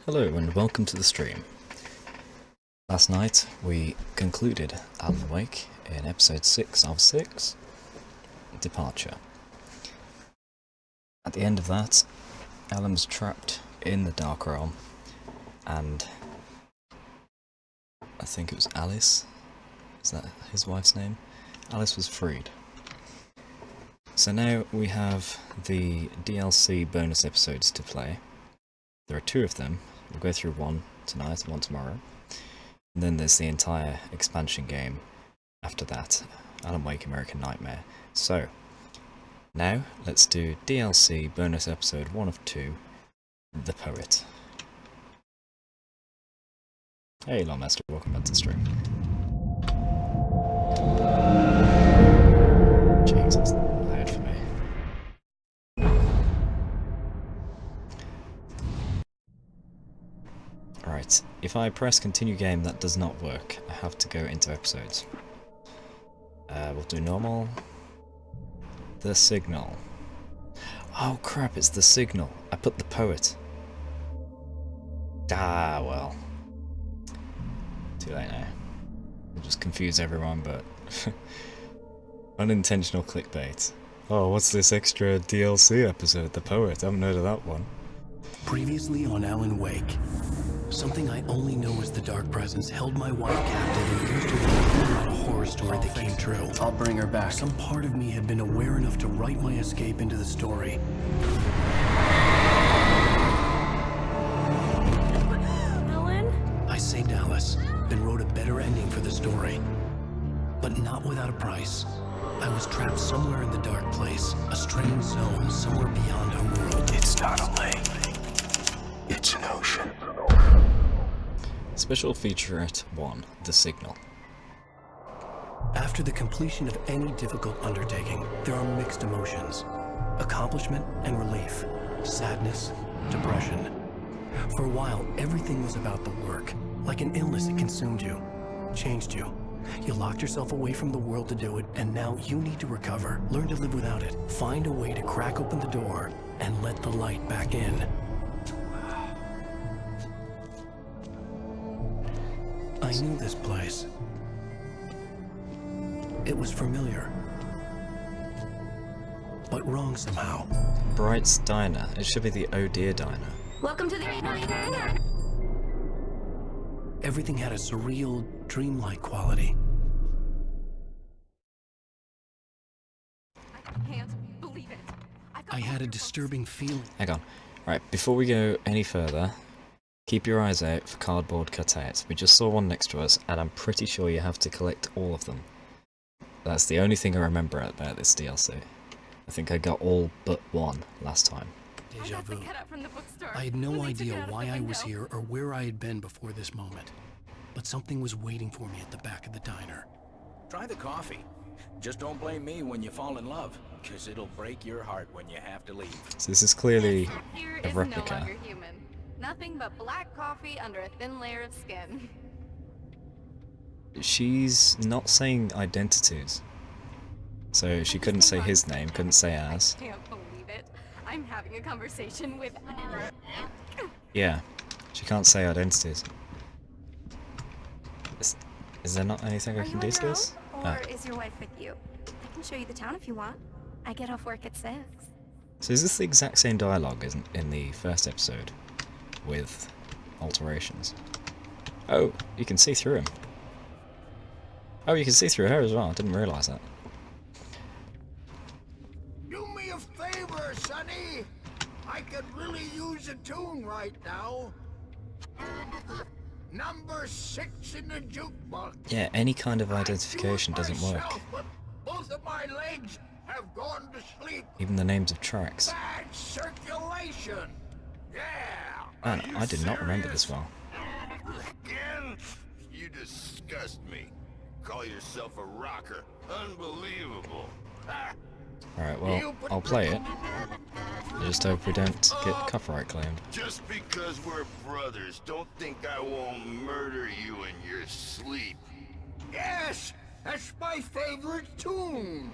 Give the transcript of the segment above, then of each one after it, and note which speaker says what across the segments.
Speaker 1: Hello and welcome to the stream. Last night we concluded Alan Wake in episode 6 of 6, Departure. At the end of that, Alan was trapped in the Dark Realm and I think it was Alice, is that his wife's name? Alice was freed. So now we have the DLC bonus episodes to play. There are 2 of them. We'll go through one tonight and one tomorrow. And then there's the entire expansion game after that, Alan Wake American Nightmare. So, now let's do DLC bonus episode 1 of 2, The Poet. Hey Lawmaster, welcome back to the stream. Jeez, that's loud for me. Alright, if I press continue game that does not work, I have to go into episodes. We'll do normal. The Signal. Oh crap, it's The Signal. I put The Poet. Ah, well. Too late now. I'll just confuse everyone, but... unintentional clickbait. Oh, what's this extra DLC episode, The Poet? I haven't heard of that one.
Speaker 2: Previously on Alan Wake. Something I only know as the Dark Presence held my wife captive and used her to write a horror story that came true.
Speaker 3: I'll bring her back.
Speaker 2: Some part of me had been aware enough to write my escape into the story.
Speaker 4: Alan?
Speaker 2: I saved Alice, then wrote a better ending for the story. But not without a price. I was trapped somewhere in the dark place, a strange zone somewhere beyond our world. It's not a lake. It's an ocean.
Speaker 1: Special featurette 1, The Signal.
Speaker 2: After the completion of any difficult undertaking, there are mixed emotions. Accomplishment and relief. Sadness, depression. For a while, everything was about the work. Like an illness, it consumed you, changed you. You locked yourself away from the world to do it, and now you need to recover. Learn to live without it. Find a way to crack open the door and let the light back in. I knew this place. It was familiar, but wrong somehow.
Speaker 1: Bright's Diner. It should be the Oh Dear Diner.
Speaker 4: Welcome to the
Speaker 2: Everything had a surreal, dreamlike quality.
Speaker 4: I can't believe it.
Speaker 2: I had a disturbing feeling.
Speaker 1: Hang on. Right, before we go any further, keep your eyes out for cardboard cutouts. We just saw one next to us, and I'm pretty sure you have to collect all of them. That's the only thing I remember about this DLC. I think I got all but one last time.
Speaker 2: Deja vu.
Speaker 4: From the bookstore.
Speaker 2: I had no
Speaker 4: When they took
Speaker 2: idea
Speaker 4: it out of
Speaker 2: why
Speaker 4: the
Speaker 2: I was
Speaker 4: window.
Speaker 2: here or where I had been before this moment. But something was waiting for me at the back of the diner.
Speaker 5: Try the coffee. Just don't blame me when you fall in love, because it'll break your heart when you have to leave.
Speaker 1: So this is clearly
Speaker 4: Here
Speaker 1: a
Speaker 4: is
Speaker 1: replica.
Speaker 4: no longer human. Nothing but black coffee under a thin layer of skin.
Speaker 1: She's not saying identities. So she couldn't say his name, couldn't say ours.
Speaker 4: I can't believe it. I'm having a conversation with...
Speaker 1: Yeah, she can't say identities. Is there not anything I
Speaker 4: Are
Speaker 1: can
Speaker 4: you
Speaker 1: do
Speaker 4: on
Speaker 1: to
Speaker 4: your
Speaker 1: this?
Speaker 4: own, or is your wife with you? I can show you the town if you want. I get off work at 6.
Speaker 1: So is this the exact same dialogue as in the first episode, with alterations? Oh, you can see through him. Oh, you can see through her as well. I didn't realise that.
Speaker 6: Do me a favor, Sonny. I could really use a tune right now. Number 6 in the jukebox.
Speaker 1: Yeah, any kind of identification doesn't work.
Speaker 6: But both of my legs have gone to sleep.
Speaker 1: Even the names of tracks.
Speaker 6: Bad circulation. Yeah.
Speaker 1: Man, I did not remember this well.
Speaker 7: Again? You disgust me. Call yourself a rocker. Unbelievable. Ha!
Speaker 1: Alright, well, I'll play it. I just hope we don't get copyright claimed.
Speaker 7: Just because we're brothers, don't think I won't murder you in your sleep.
Speaker 6: Yes, that's my favorite tune.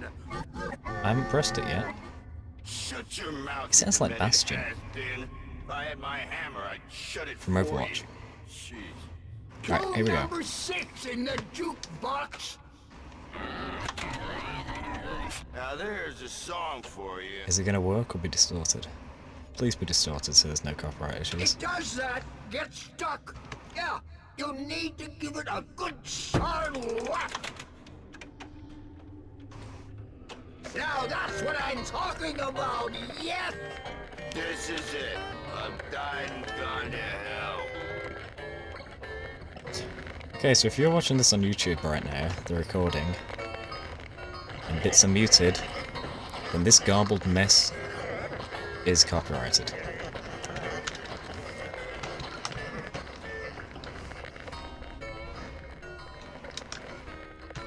Speaker 1: I haven't pressed it yet.
Speaker 7: Shut your mouth.
Speaker 1: He sounds
Speaker 7: you
Speaker 1: like Bastion.
Speaker 7: has-been. If I had my hammer, I'd shut it
Speaker 1: From
Speaker 7: for
Speaker 1: Overwatch.
Speaker 7: you. Jeez.
Speaker 1: Right, here we go.
Speaker 6: Number 6 in the jukebox.
Speaker 7: Now there's a song for you.
Speaker 1: Is it going to work or be distorted? Please be distorted so there's no copyright issues.
Speaker 6: It does that. Get stuck. Yeah, you need to give it a good hard whack. Now that's what I'm talking about, yes!
Speaker 7: This is it. I've died and gone to hell.
Speaker 1: Okay, so if you're watching this on YouTube right now, the recording, and bits are muted, then this garbled mess is copyrighted.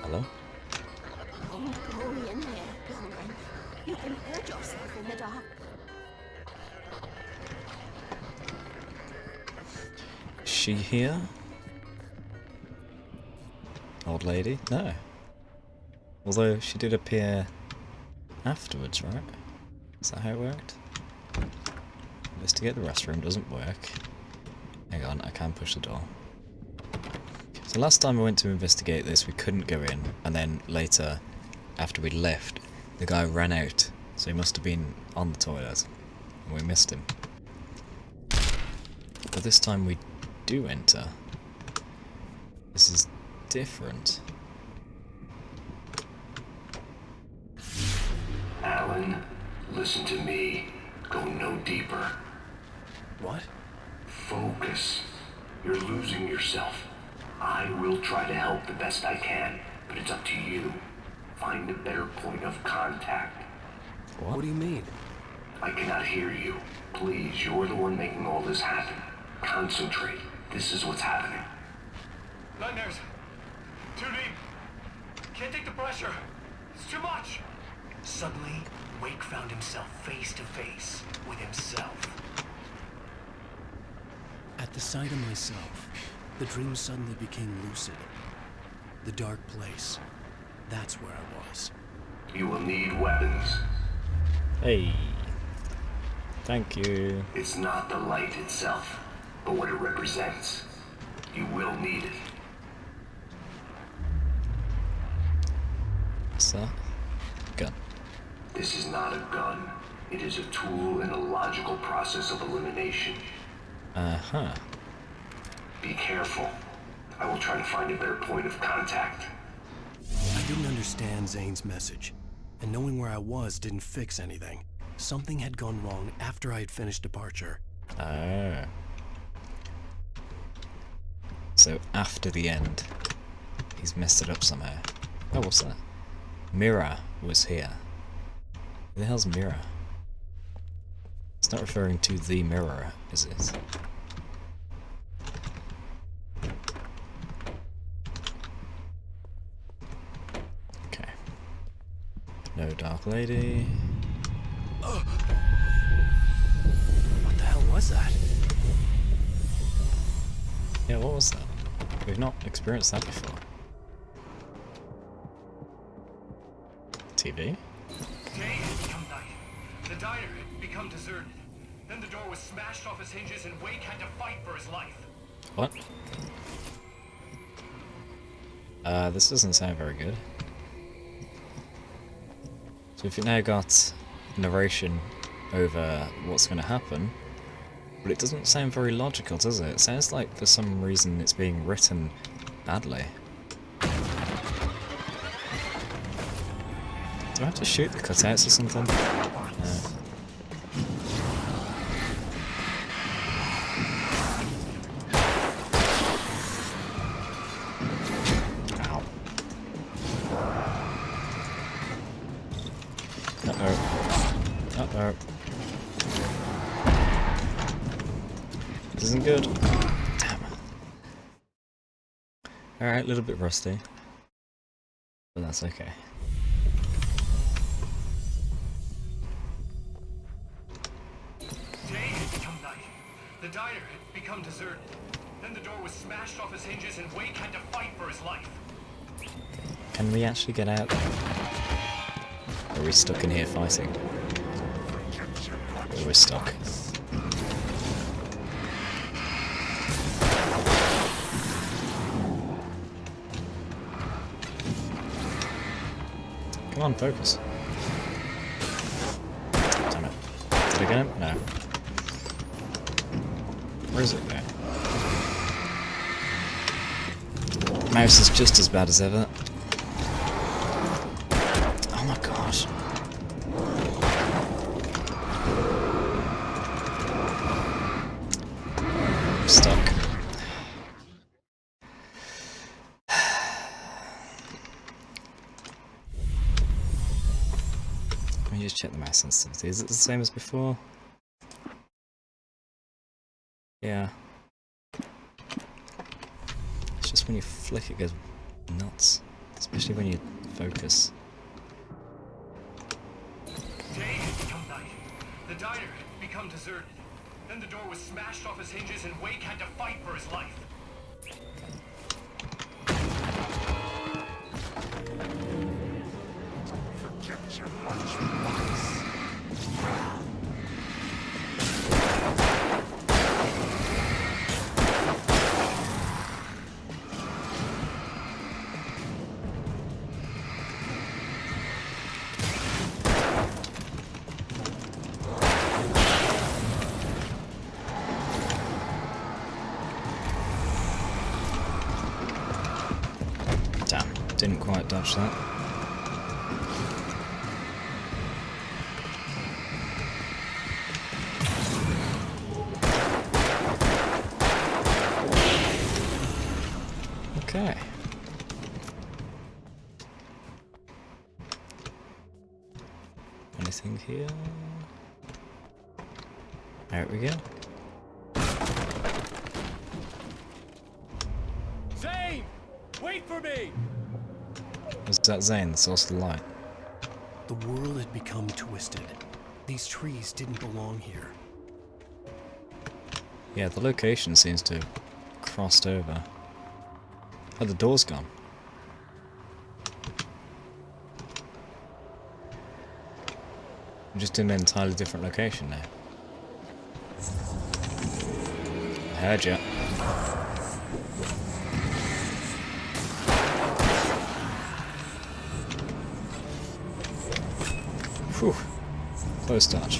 Speaker 1: Hello?
Speaker 4: Don't go in there, Billman. You can hurt yourself in the dark.
Speaker 1: Is she here? Old lady? No. Although she did appear afterwards, right? Is that how it worked? Investigate the restroom, doesn't work. Hang on, I can push the door. So last time I went to investigate this, we couldn't go in, and then later, after we left, the guy ran out, so he must have been on the toilet, and we missed him. But this time we do enter. This is different.
Speaker 3: Alan, listen to me. Go no deeper.
Speaker 2: What?
Speaker 3: Focus. You're losing yourself. I will try to help the best I can, but it's up to you. Find a better point of contact.
Speaker 2: What do you mean?
Speaker 3: I cannot hear you. Please, you're the one making all this happen. Concentrate. This is what's happening.
Speaker 8: Nightmares. Too deep. Can't take the pressure. It's too much.
Speaker 2: Suddenly, Wake found himself face to face with himself. At the sight of myself, the dream suddenly became lucid. The dark place. That's where I was.
Speaker 3: You will need weapons.
Speaker 1: Hey. Thank you.
Speaker 3: It's not the light itself, but what it represents. You will need it.
Speaker 1: What's that? Gun.
Speaker 3: This is not a gun. It is a tool in a logical process of elimination.
Speaker 1: Uh-huh.
Speaker 3: Be careful. I will try to find a better point of contact.
Speaker 2: I didn't understand Zane's message, and knowing where I was didn't fix anything. Something had gone wrong after I had finished departure.
Speaker 1: Oh. So after the end, he's messed it up somehow. Oh, what's that? Mira was here. Who the hell's Mira? It's not referring to the mirror, is it? Okay. No Dark Lady.
Speaker 2: What the hell was that?
Speaker 1: Yeah, what was that? We've not experienced that before. TV?
Speaker 8: Day had become night. The diner had become deserted. Then the door was smashed off its hinges and Wake had to fight for his life.
Speaker 1: What? This doesn't sound very good. So if you now got narration over what's going to happen, but it doesn't sound very logical, does it? It sounds like for some reason it's being written badly. Do I have to shoot the cutouts or something? No. Ow. Uh-oh. Uh-oh. This isn't good. Damn. Alright, a little bit rusty. But that's okay.
Speaker 8: Day had become night. The diner had become deserted. Then the door was smashed off its hinges and Wake had to fight for his life.
Speaker 1: Can we actually get out there? Or are we stuck in here fighting? We're stuck. Come on, focus. Damn it. Did I get him? No. Where is it? Okay. Mouse is just as bad as ever. Oh my gosh. I'm stuck. Let me just check the mouse sensitivity. Is it the same as before? Yeah. It's just when you flick it goes nuts. Especially when you focus.
Speaker 8: Day had become night. The diner had become deserted. Then the door was smashed off its hinges and Wake had to fight for his life.
Speaker 6: Forget your lunchbox.
Speaker 1: Damn, didn't quite dodge that. Okay. Anything here? There we go.
Speaker 5: Zane! Wait for me!
Speaker 1: Was that Zane, the source of the light?
Speaker 2: The world had become twisted. These trees didn't belong here.
Speaker 1: Yeah, the location seems to have crossed over. Oh, the door's gone. I'm just in an entirely different location now. I heard ya. Whew. Close touch.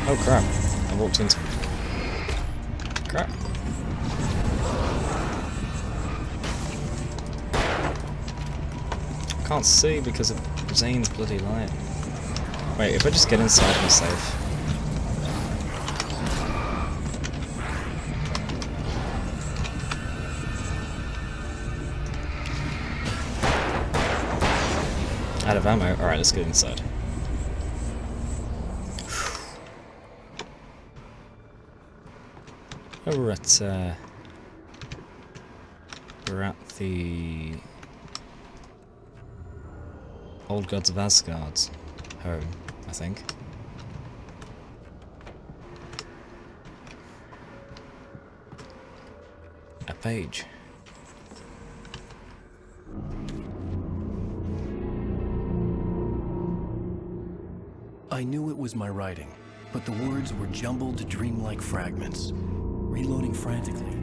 Speaker 1: Oh crap, I walked into it. Crap. I can't see because of Zane's bloody light. Wait, if I just get inside, I'm safe. Out of ammo? Alright, let's get inside. Oh, we're at the Old Gods of Asgard's home, I think. A page.
Speaker 2: I knew it was my writing, but the words were jumbled, dreamlike fragments. Reloading frantically.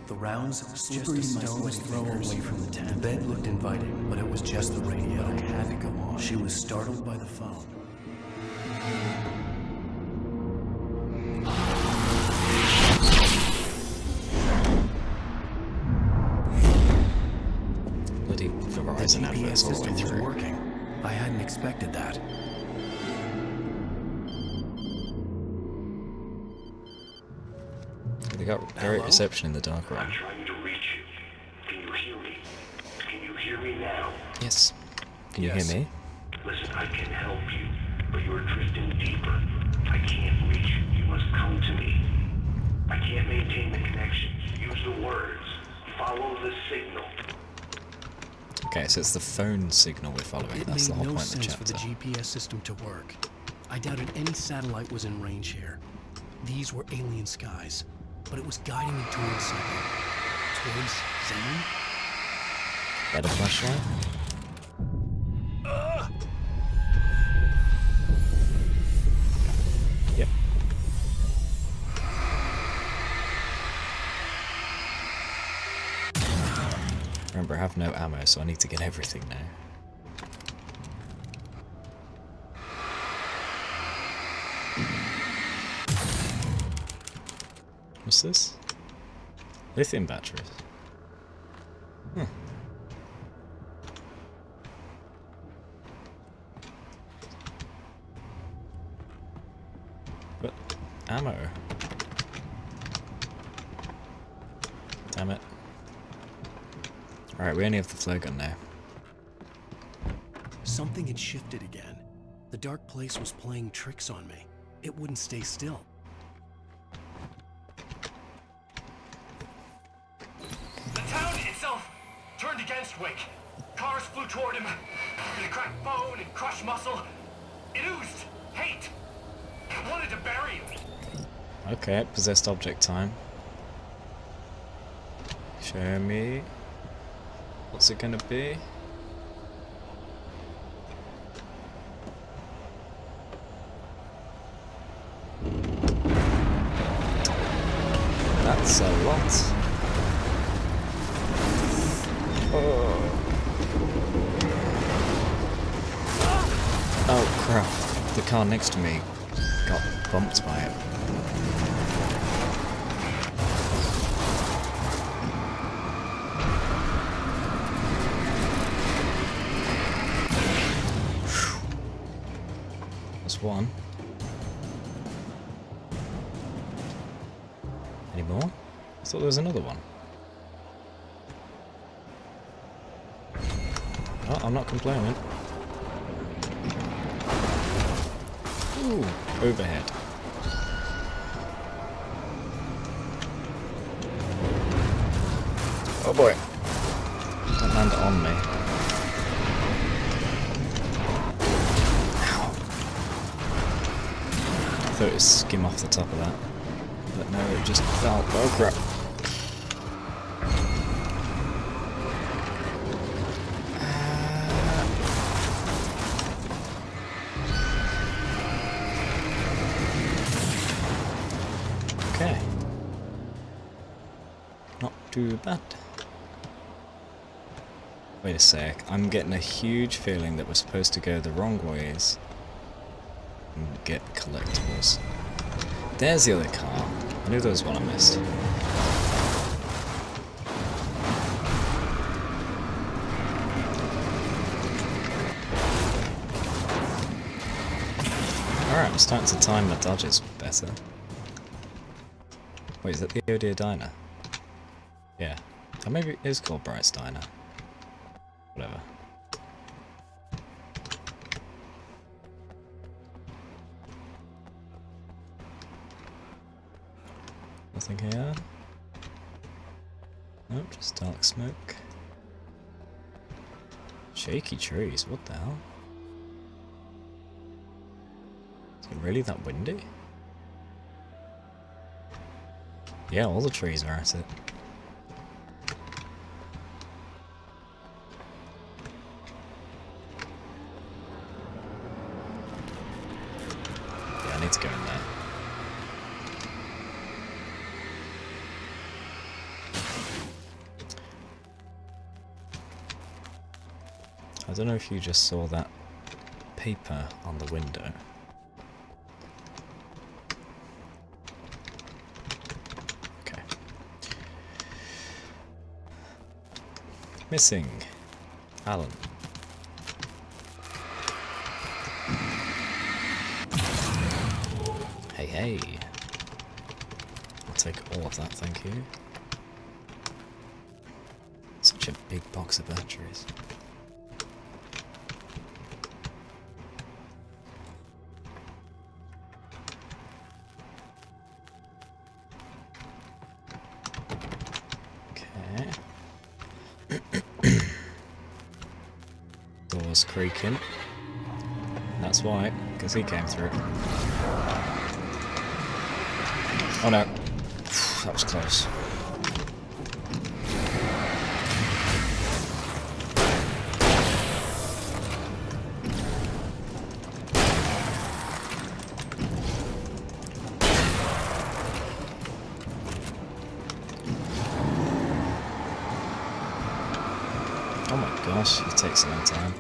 Speaker 2: The rounds slippery stone's throw away from the tent. The bed looked inviting, but it was just the radio. I had to go on. She was startled by the phone.
Speaker 1: Bloody Verizon
Speaker 2: The
Speaker 1: adverts
Speaker 2: GPS
Speaker 1: all the way
Speaker 2: system was
Speaker 1: through.
Speaker 2: working. I hadn't expected that.
Speaker 1: They got great
Speaker 2: Hello?
Speaker 1: reception in the dark room.
Speaker 3: I'm trying to reach you. Can you hear me? Can you hear me now?
Speaker 1: Yes. Can you
Speaker 2: Yes.
Speaker 1: hear me?
Speaker 3: Listen, I can help you, but you're drifting deeper. I can't reach you. You must come to me. I can't maintain the connection. Use the words. Follow the signal.
Speaker 1: Okay, so it's the phone signal we're following.
Speaker 2: It
Speaker 1: That's the
Speaker 2: made
Speaker 1: whole
Speaker 2: no
Speaker 1: point of the
Speaker 2: sense for the
Speaker 1: chapter.
Speaker 2: GPS system to work. I doubted any satellite was in range here. These were alien skies, but it was guiding me towards something. Towards Zane?
Speaker 1: Better flashlight? Yep. Remember, I have no ammo, so I need to get everything now. What's this? Lithium batteries. Huh. But ammo. Damn it. Alright, we only have the flare gun now.
Speaker 2: Something had shifted again. The dark place was playing tricks on me. It wouldn't stay still.
Speaker 8: The town itself turned against Wake. Cars flew toward him. It cracked bone and crushed muscle. It oozed hate. It wanted to bury him.
Speaker 1: Okay, possessed object time. Show me. What's it gonna be? That's a lot. Oh crap, the car next to me got bumped by it. That's one. Any more? I thought there was another one. Oh, I'm not complaining. Ooh, overhead. Oh boy. Don't land it on me. Ow. I thought it would skim off the top of that. But no, it just fell. Oh crap. Okay. Not too bad. Wait a sec, I'm getting a huge feeling that we're supposed to go the wrong ways and get collectibles. There's the other car. I knew there was one I missed. Alright, I'm starting to time my dodges better. Wait, is that the Odia Diner? Yeah. Or maybe it is called Bright's Diner. Whatever. Nothing here. Nope, just dark smoke. Shaky trees, what the hell? Is it really that windy? Yeah, all the trees are at it. Yeah, I need to go in there. I don't know if you just saw that paper on the window. Okay. Missing. Alan. Hey, hey. I'll take all of that, thank you. Such a big box of batteries. Doors creaking. That's why, because he came through. Oh no. That was close. Oh my gosh, it takes a long time.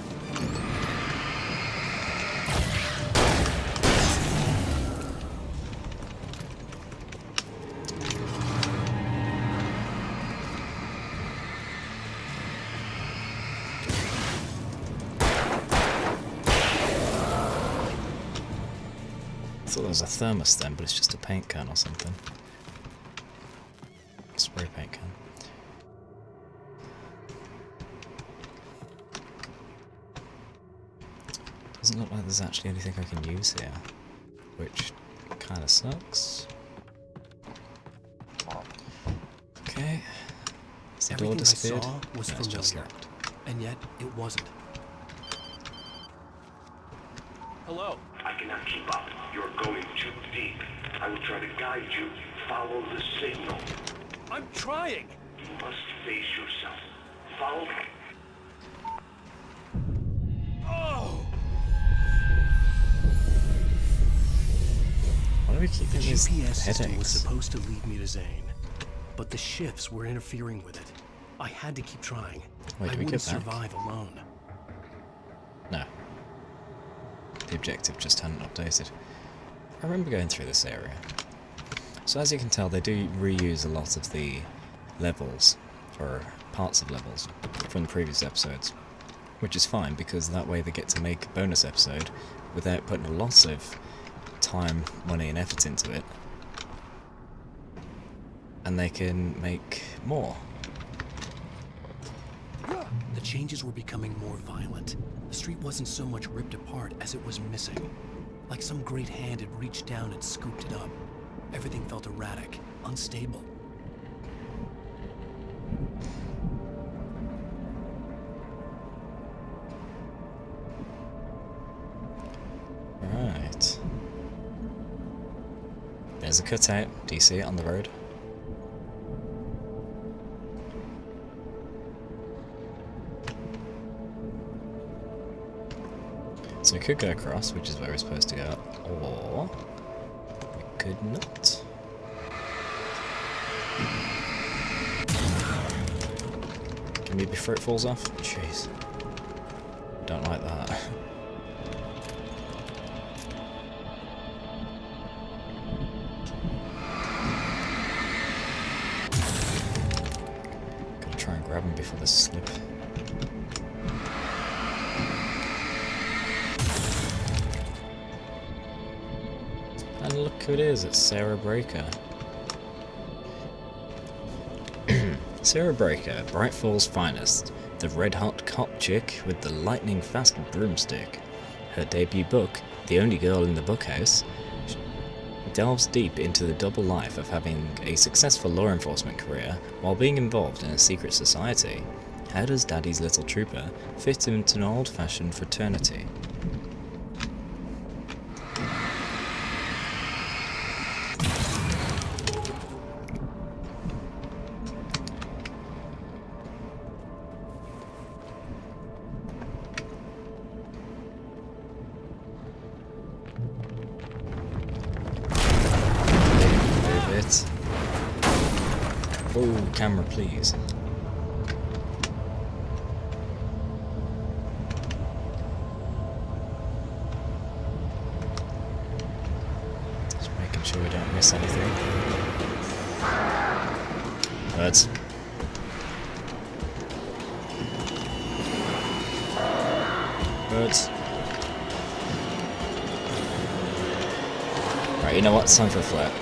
Speaker 1: I thought there was a thermos then, but it's just a paint can or something. Spray paint can. Doesn't look like there's actually anything I can use here, which kind of sucks. Okay. Has the door
Speaker 2: Everything I
Speaker 1: disappeared?
Speaker 2: saw was
Speaker 1: No, it's just
Speaker 2: familiar,
Speaker 1: locked.
Speaker 2: and yet it wasn't.
Speaker 5: Hello.
Speaker 3: I cannot keep up. You're going too deep. I will try to guide you. Follow the signal.
Speaker 5: I'm trying.
Speaker 3: You must face yourself. Follow me.
Speaker 5: Oh!
Speaker 1: Why do we keep
Speaker 2: The
Speaker 1: getting these
Speaker 2: GPS system was
Speaker 1: headaches?
Speaker 2: supposed to lead me to Zane, but the shifts were interfering with it. I had to keep trying.
Speaker 1: Wait,
Speaker 2: I
Speaker 1: do we
Speaker 2: wouldn't
Speaker 1: get back?
Speaker 2: survive alone.
Speaker 1: No. The objective just hadn't updated. I remember going through this area. So as you can tell, they do reuse a lot of the levels, or parts of levels, from the previous episodes. Which is fine, because that way they get to make a bonus episode without putting a lot of time, money and effort into it. And they can make more.
Speaker 2: The changes were becoming more violent. The street wasn't so much ripped apart as it was missing. Like some great hand had reached down and scooped it up. Everything felt erratic, unstable.
Speaker 1: Right. There's a cutout. Do you see it on the road? So we could go across, which is where we're supposed to go, or we could not. Can you before it falls off? Jeez. Don't like that. Gotta try and grab him before they slip. And look who it is, it's Sarah Breaker. Sarah Breaker, Bright Fall's finest, the red-hot cop chick with the lightning-fast broomstick. Her debut book, The Only Girl in the Bookhouse, delves deep into the double life of having a successful law enforcement career while being involved in a secret society. How does Daddy's Little Trooper fit into an old-fashioned fraternity? Oh, camera, please. Just making sure we don't miss anything. Birds. Birds. Right, you know what? It's time for a flare.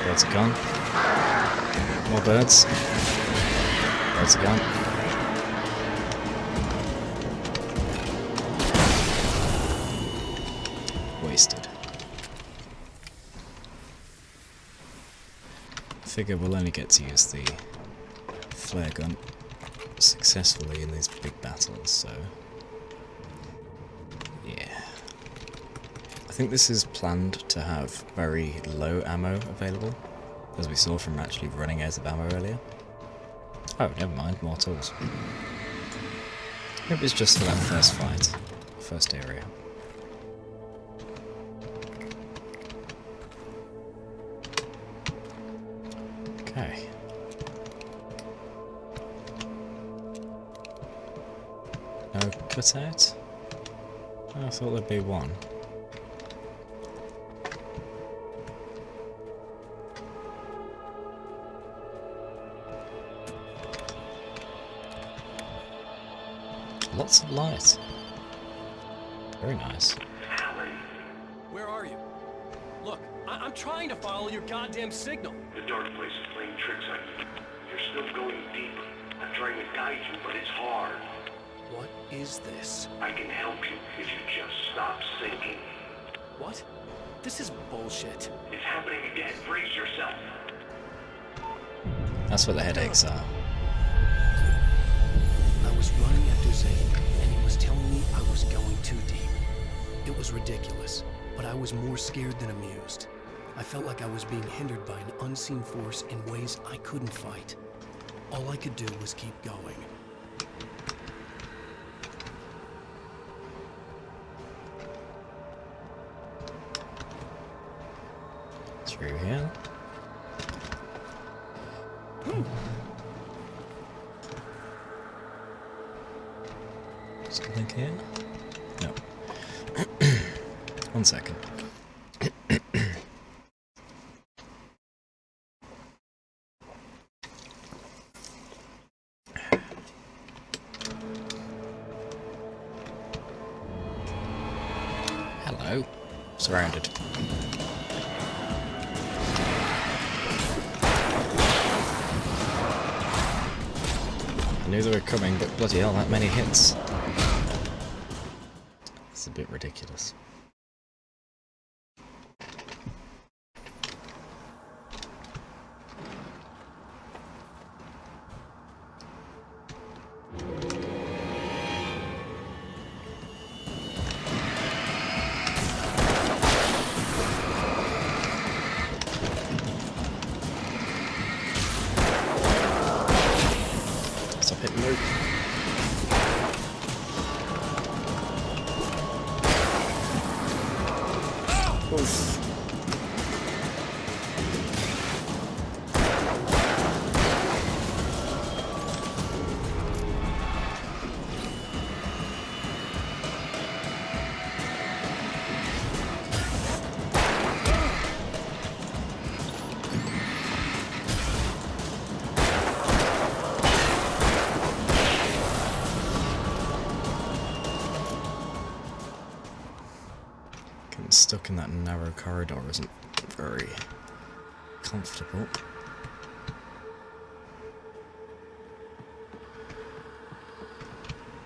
Speaker 1: Birds are gone. More birds. Birds are gone. Wasted. Figure we'll only get to use the flare gun successfully in these big battles, so yeah. I think this is planned to have very low ammo available, as we saw from actually running out of ammo earlier. Oh, never mind, more tools. Maybe it's just for that first fight, first area. Okay. No cutout? Oh, I thought there'd be one. Lots of light. Very nice.
Speaker 9: Where are you? Look, I'm trying to follow your goddamn signal.
Speaker 3: The dark place is playing tricks on you. You're still going deeper. I'm trying to guide you, but it's hard.
Speaker 2: What is this?
Speaker 3: I can help you if you just stop sinking.
Speaker 2: What? This is bullshit.
Speaker 3: It's happening again. Brace yourself.
Speaker 1: That's what the headaches are.
Speaker 2: I was running after Zane, and he was telling me I was going too deep. It was ridiculous, but I was more scared than amused. I felt like I was being hindered by an unseen force in ways I couldn't fight. All I could do was keep going.
Speaker 1: Through here. Something here? No. 1 second. Hello. Surrounded. I knew they were coming, but bloody hell, that many hits. It's a bit ridiculous. Stop hitting me. Oof. Getting stuck in that narrow corridor isn't very comfortable.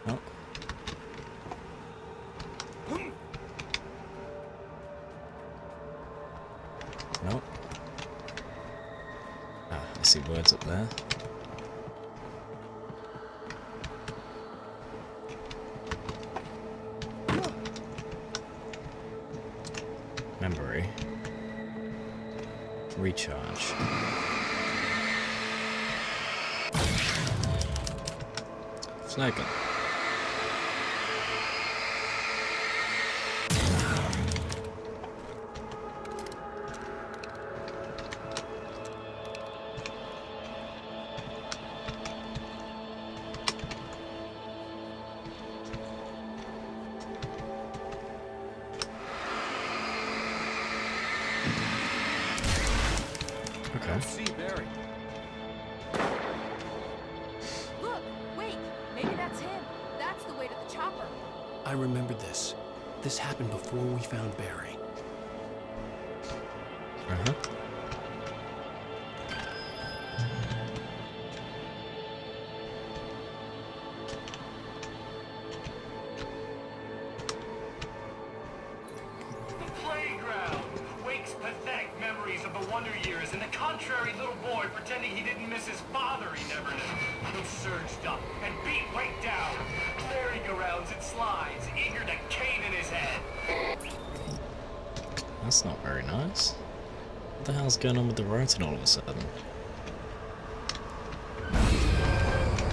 Speaker 1: Oh. No. Ah, I see words up there. Memory. Recharge. Flare gun. Okay.
Speaker 9: See Barry.
Speaker 4: Look, wait, maybe that's him. That's the way to the chopper.
Speaker 2: I remembered this. This happened before we found Barry.
Speaker 1: Uh-huh.
Speaker 8: The playground! Wake's pathetic memories of the Wonder Years and the contrary little boy pretending he didn't miss his father he never knew. He surged up and beat Wake down. Merry-go-rounds and slides, eager to cave in his head.
Speaker 1: That's not very nice. What the hell's going on with the rotor all of a sudden?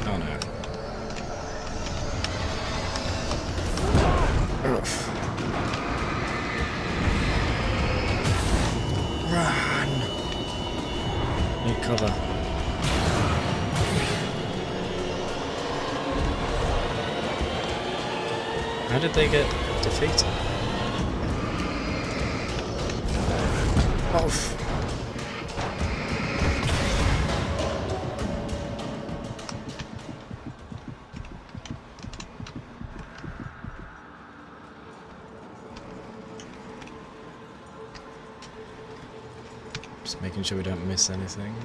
Speaker 1: Oh no. Oof. Run! Need cover. How did they get defeated? Oh. Just making sure we don't miss anything.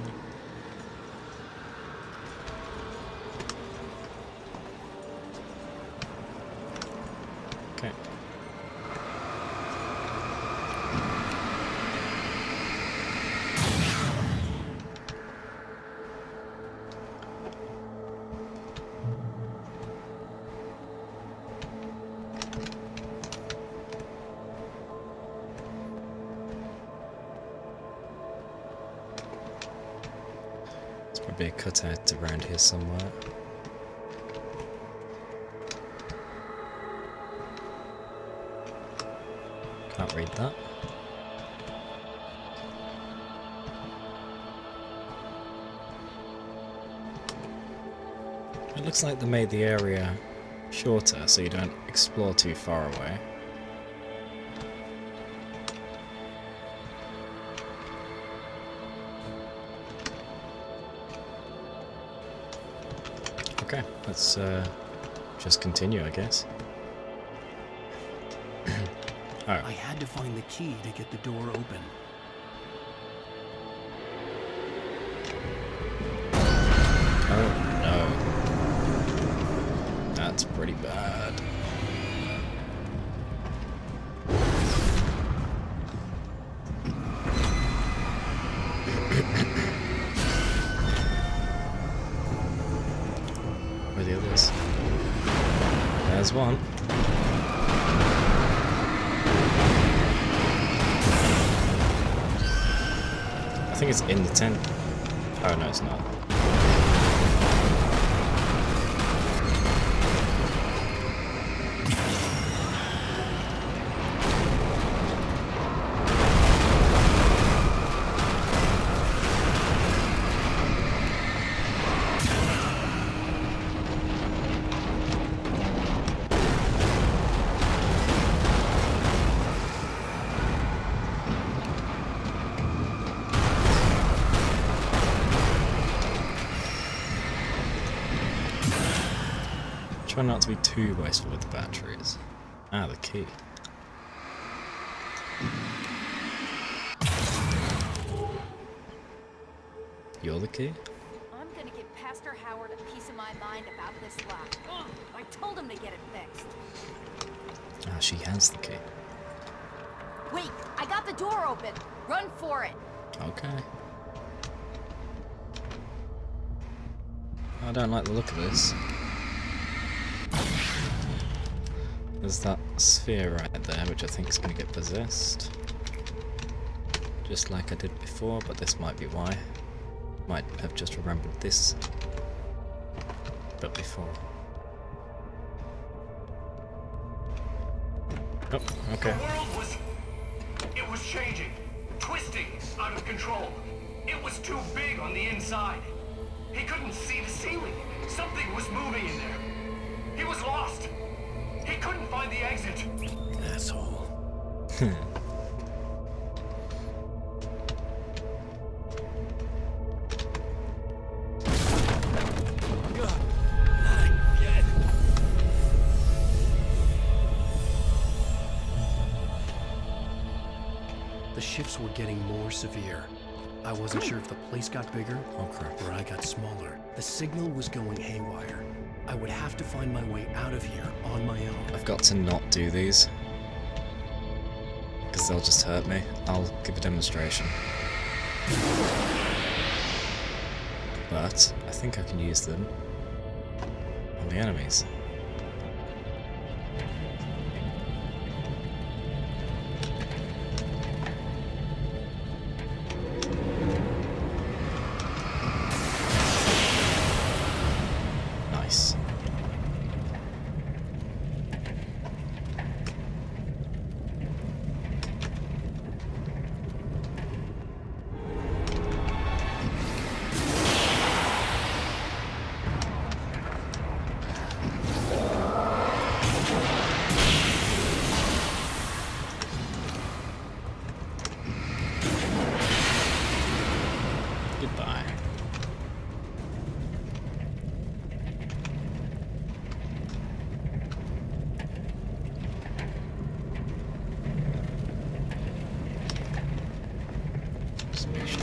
Speaker 1: Okay. There's probably a cutout around here somewhere. Can't read that. It looks like they made the area shorter so you don't explore too far away. Okay, let's just continue, I guess. Oh.
Speaker 2: I had to find the key to get the door open.
Speaker 1: Oh no. That's pretty bad. Where are the others? There's one. I think it's in the tent. Oh no, it's not. Try not to be too wasteful with the batteries. Ah, the key. You're the key?
Speaker 10: I'm gonna give Pastor Howard a piece of my mind about this lock. Ugh, I told him to get it fixed.
Speaker 1: Ah, she has the key.
Speaker 10: Wait, I got the door open. Run for it.
Speaker 1: Okay. I don't like the look of this. There's that sphere right there, which I think is going to get possessed. Just like I did before, but this might be why. Might have just remembered this. But before. Oh, okay.
Speaker 8: The world was changing, twisting out of control. It was too big on the inside. He couldn't see the ceiling. Something was moving in there. He was lost. He couldn't find the exit.
Speaker 2: Asshole. The shifts were getting more severe. I wasn't sure if the place got bigger or I got smaller. The signal was going haywire. I would have to find my way out of here on my own.
Speaker 1: I've got to not do these. Because they'll just hurt me. I'll give a demonstration. But I think I can use them on the enemies.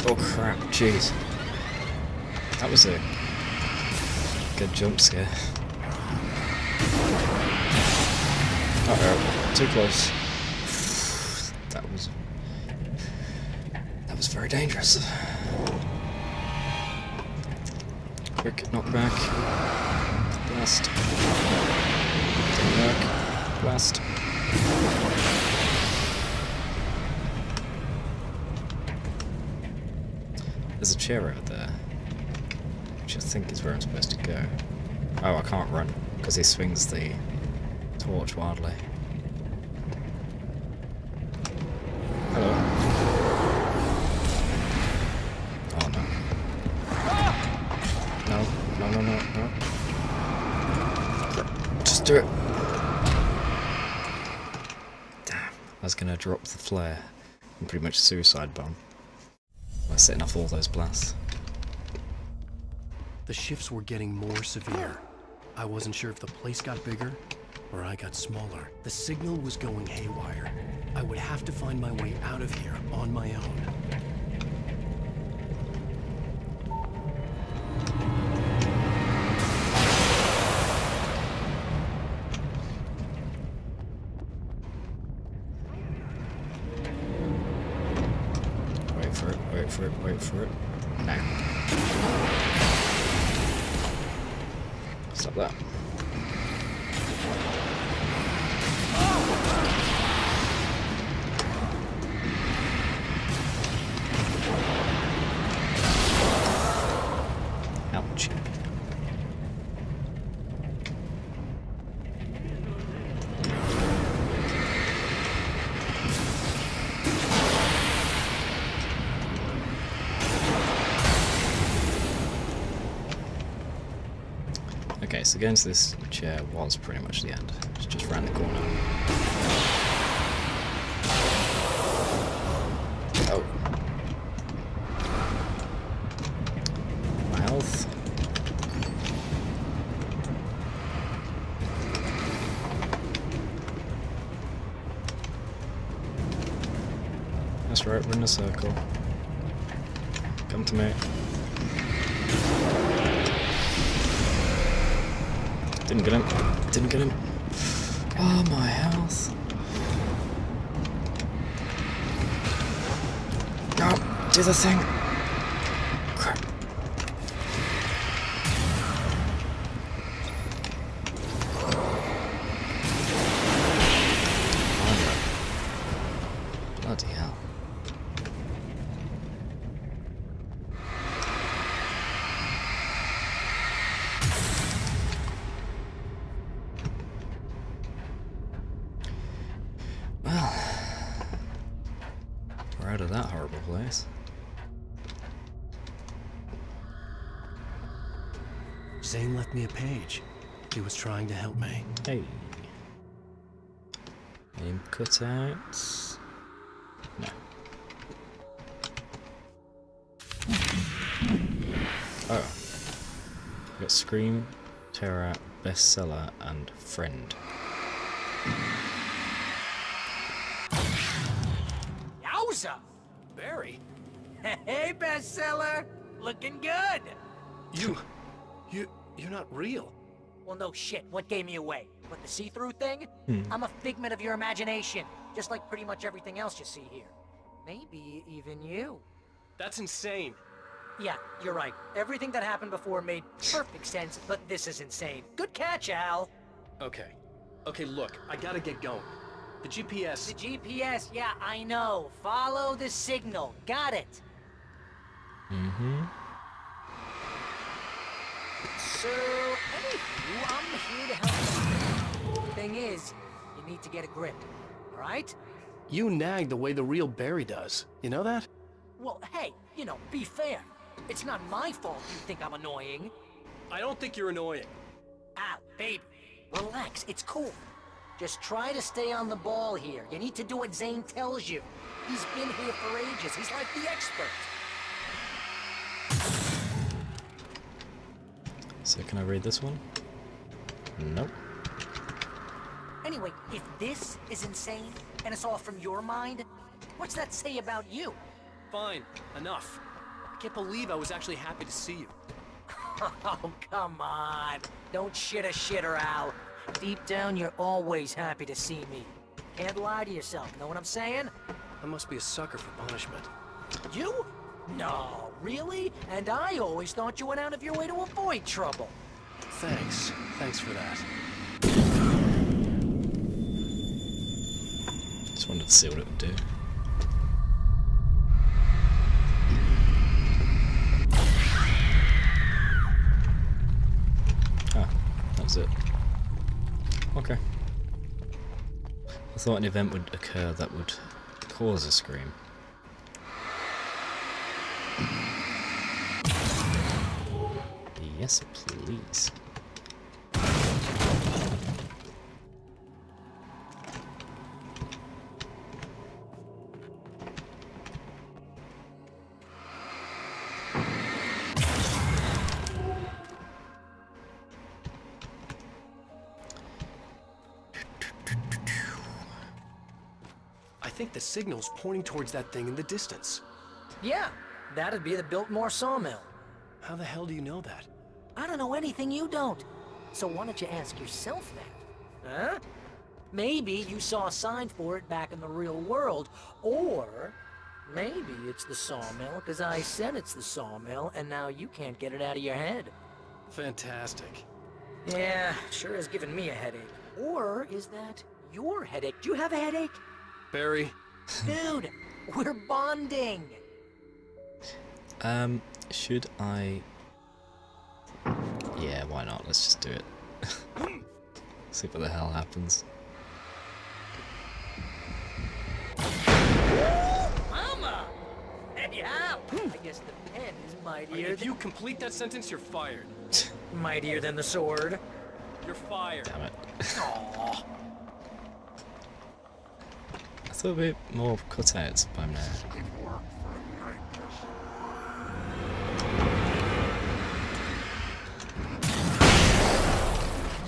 Speaker 1: Oh crap, jeez. That was a good jump scare. Uh-oh, too close. That was very dangerous. Quick knockback. Blast. Didn't work. Blast. There's a chair over there, which I think is where I'm supposed to go. Oh, I can't run, because he swings the torch wildly. Hello. Oh no. No. Just do it. Damn. I was gonna drop the flare and pretty much suicide bomb. By setting off all those blasts.
Speaker 2: The shifts were getting more severe. I wasn't sure if the place got bigger or I got smaller. The signal was going haywire. I would have to find my way out of here on my own.
Speaker 1: Wait for it. Now. Stop that. Ouch. Okay, so going to this chair was pretty much the end. It's just round the corner. Oh. My health. That's right, we're in a circle. Come to me. Didn't get him. Oh, my health. No, do the thing. Crap. Bloody hell. We're out of that horrible place.
Speaker 2: Zane left me a page. He was trying to help me.
Speaker 1: Hey. Name cutouts. No. Oh. We got Scream, Terror, Bestseller, and Friend.
Speaker 5: Yowza! Barry? Hey, Bestseller! Looking good!
Speaker 2: You're not real.
Speaker 11: Well, no shit. What gave me away? What, the see-through thing? I'm a figment of your imagination, just like pretty much everything else you see here. Maybe even you.
Speaker 9: That's insane.
Speaker 11: Yeah, you're right. Everything that happened before made perfect sense, but this is insane. Good catch, Al.
Speaker 9: Okay. Okay, look, I gotta get going. The GPS...
Speaker 11: The GPS, yeah, I know. Follow the signal. Got it.
Speaker 1: Mm-hmm.
Speaker 11: So, anywho, I'm here to help you. Thing is, you need to get a grip, alright?
Speaker 2: You nag the way the real Barry does. You know that?
Speaker 11: Well, hey, you know, be fair. It's not my fault you think I'm annoying.
Speaker 9: I don't think you're annoying.
Speaker 11: Al, baby, relax, it's cool. Just try to stay on the ball here. You need to do what Zane tells you. He's been here for ages. He's like the expert.
Speaker 1: So can I read this one? Nope.
Speaker 11: Anyway, if this is insane, and it's all from your mind, what's that say about you?
Speaker 9: fine. Enough. I can't believe I was actually happy to see you.
Speaker 11: Oh, come on. Don't shit a shitter, Al. Deep down, you're always happy to see me. Can't lie to yourself, know what I'm saying?
Speaker 9: I must be a sucker for punishment.
Speaker 11: You? No, really? And I always thought you went out of your way to avoid trouble.
Speaker 9: Thanks. Thanks for that.
Speaker 1: Just wanted to see what it would do. Ah, that was it. Okay. I thought an event would occur that would cause a scream. Yes, please.
Speaker 9: I think the signal's pointing towards that thing in the distance.
Speaker 11: Yeah, that'd be the Biltmore sawmill.
Speaker 9: How the hell do you know that?
Speaker 11: I don't know anything you don't. So why don't you ask yourself that? Huh? Maybe you saw a sign for it back in the real world, or maybe it's the sawmill because I said it's the sawmill and now you can't get it out of your head.
Speaker 9: Fantastic.
Speaker 11: Yeah, sure has given me a headache. Or is that your headache? Do you have a headache?
Speaker 9: Barry.
Speaker 11: Dude, we're bonding.
Speaker 1: Should I... Yeah, why not? Let's just do it. See what the hell happens.
Speaker 11: Mama! Hey, Al! I guess the pen is mightier
Speaker 9: If you complete that sentence, you're fired.
Speaker 11: mightier than the sword.
Speaker 9: You're fired.
Speaker 1: Damn it.
Speaker 11: Aww.
Speaker 1: I thought a bit more cutouts by now.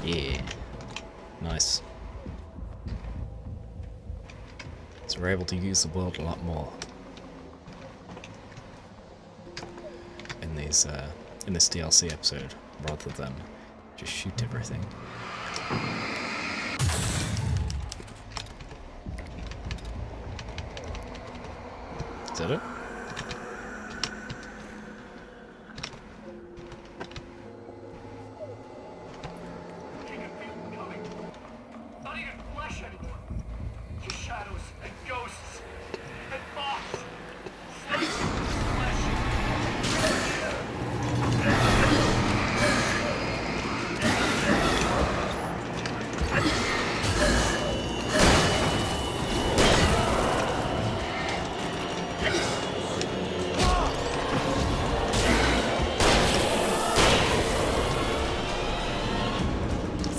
Speaker 1: Yeah. Nice. So we're able to use the world a lot more in these in this DLC episode rather than just shoot everything. Is that it?
Speaker 8: Not even flesh anymore. Just shadows and ghosts and moths. Flesh.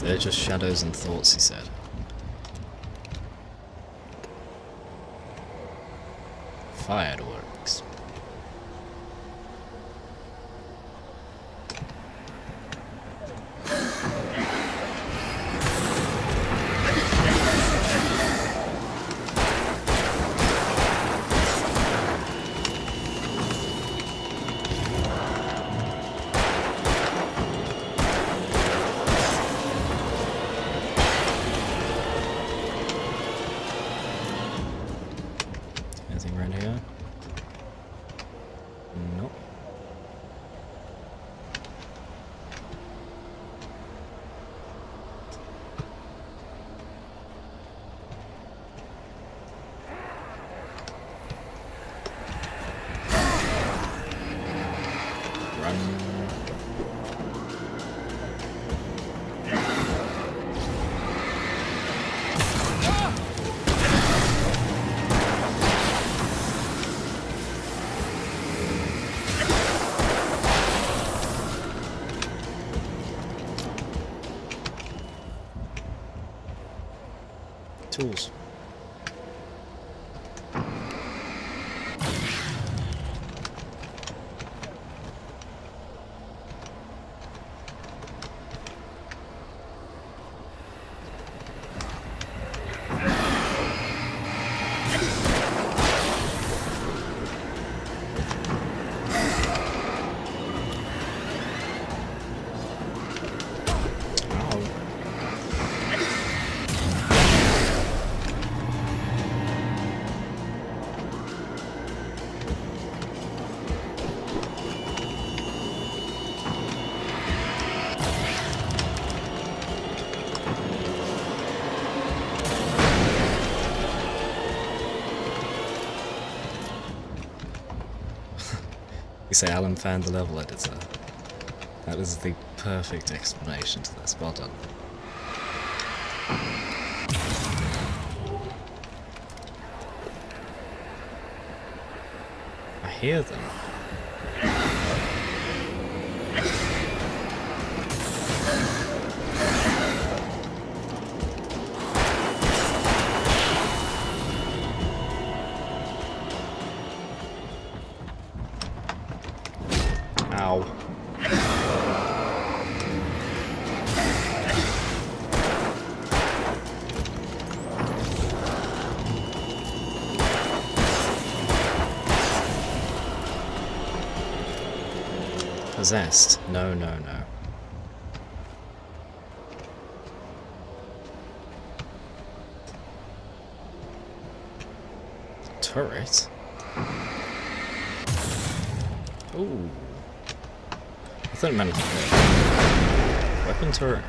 Speaker 1: They're just shadows and thoughts, he said. Fireworks. Anything around here? Nope. Run. Tools. You say Alan found the level editor. That is the perfect explanation to this. Well done. I hear them. Ow. Possessed? No, no, no. Turret? Ooh. I thought it meant weapon turret.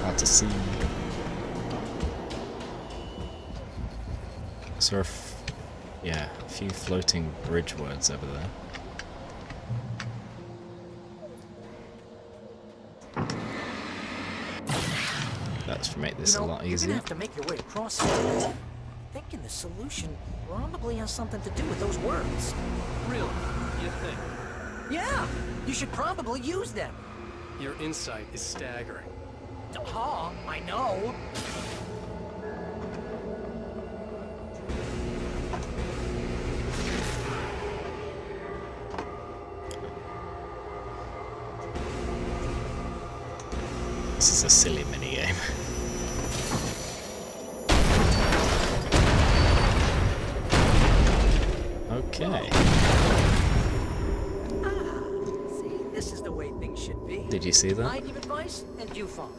Speaker 1: Hard to see. So, yeah, a few floating bridge words over there. That's to make this a lot
Speaker 11: You're
Speaker 1: easier.
Speaker 11: gonna have to make your way across here. Thinking the solution probably has something to do with those words.
Speaker 9: Really? You think?
Speaker 11: Yeah, you should probably use them.
Speaker 9: Your insight is staggering.
Speaker 11: I know.
Speaker 1: This is a silly minigame. Okay.
Speaker 11: See, this is the way things should be.
Speaker 1: Did you see that?
Speaker 11: I give advice and you follow.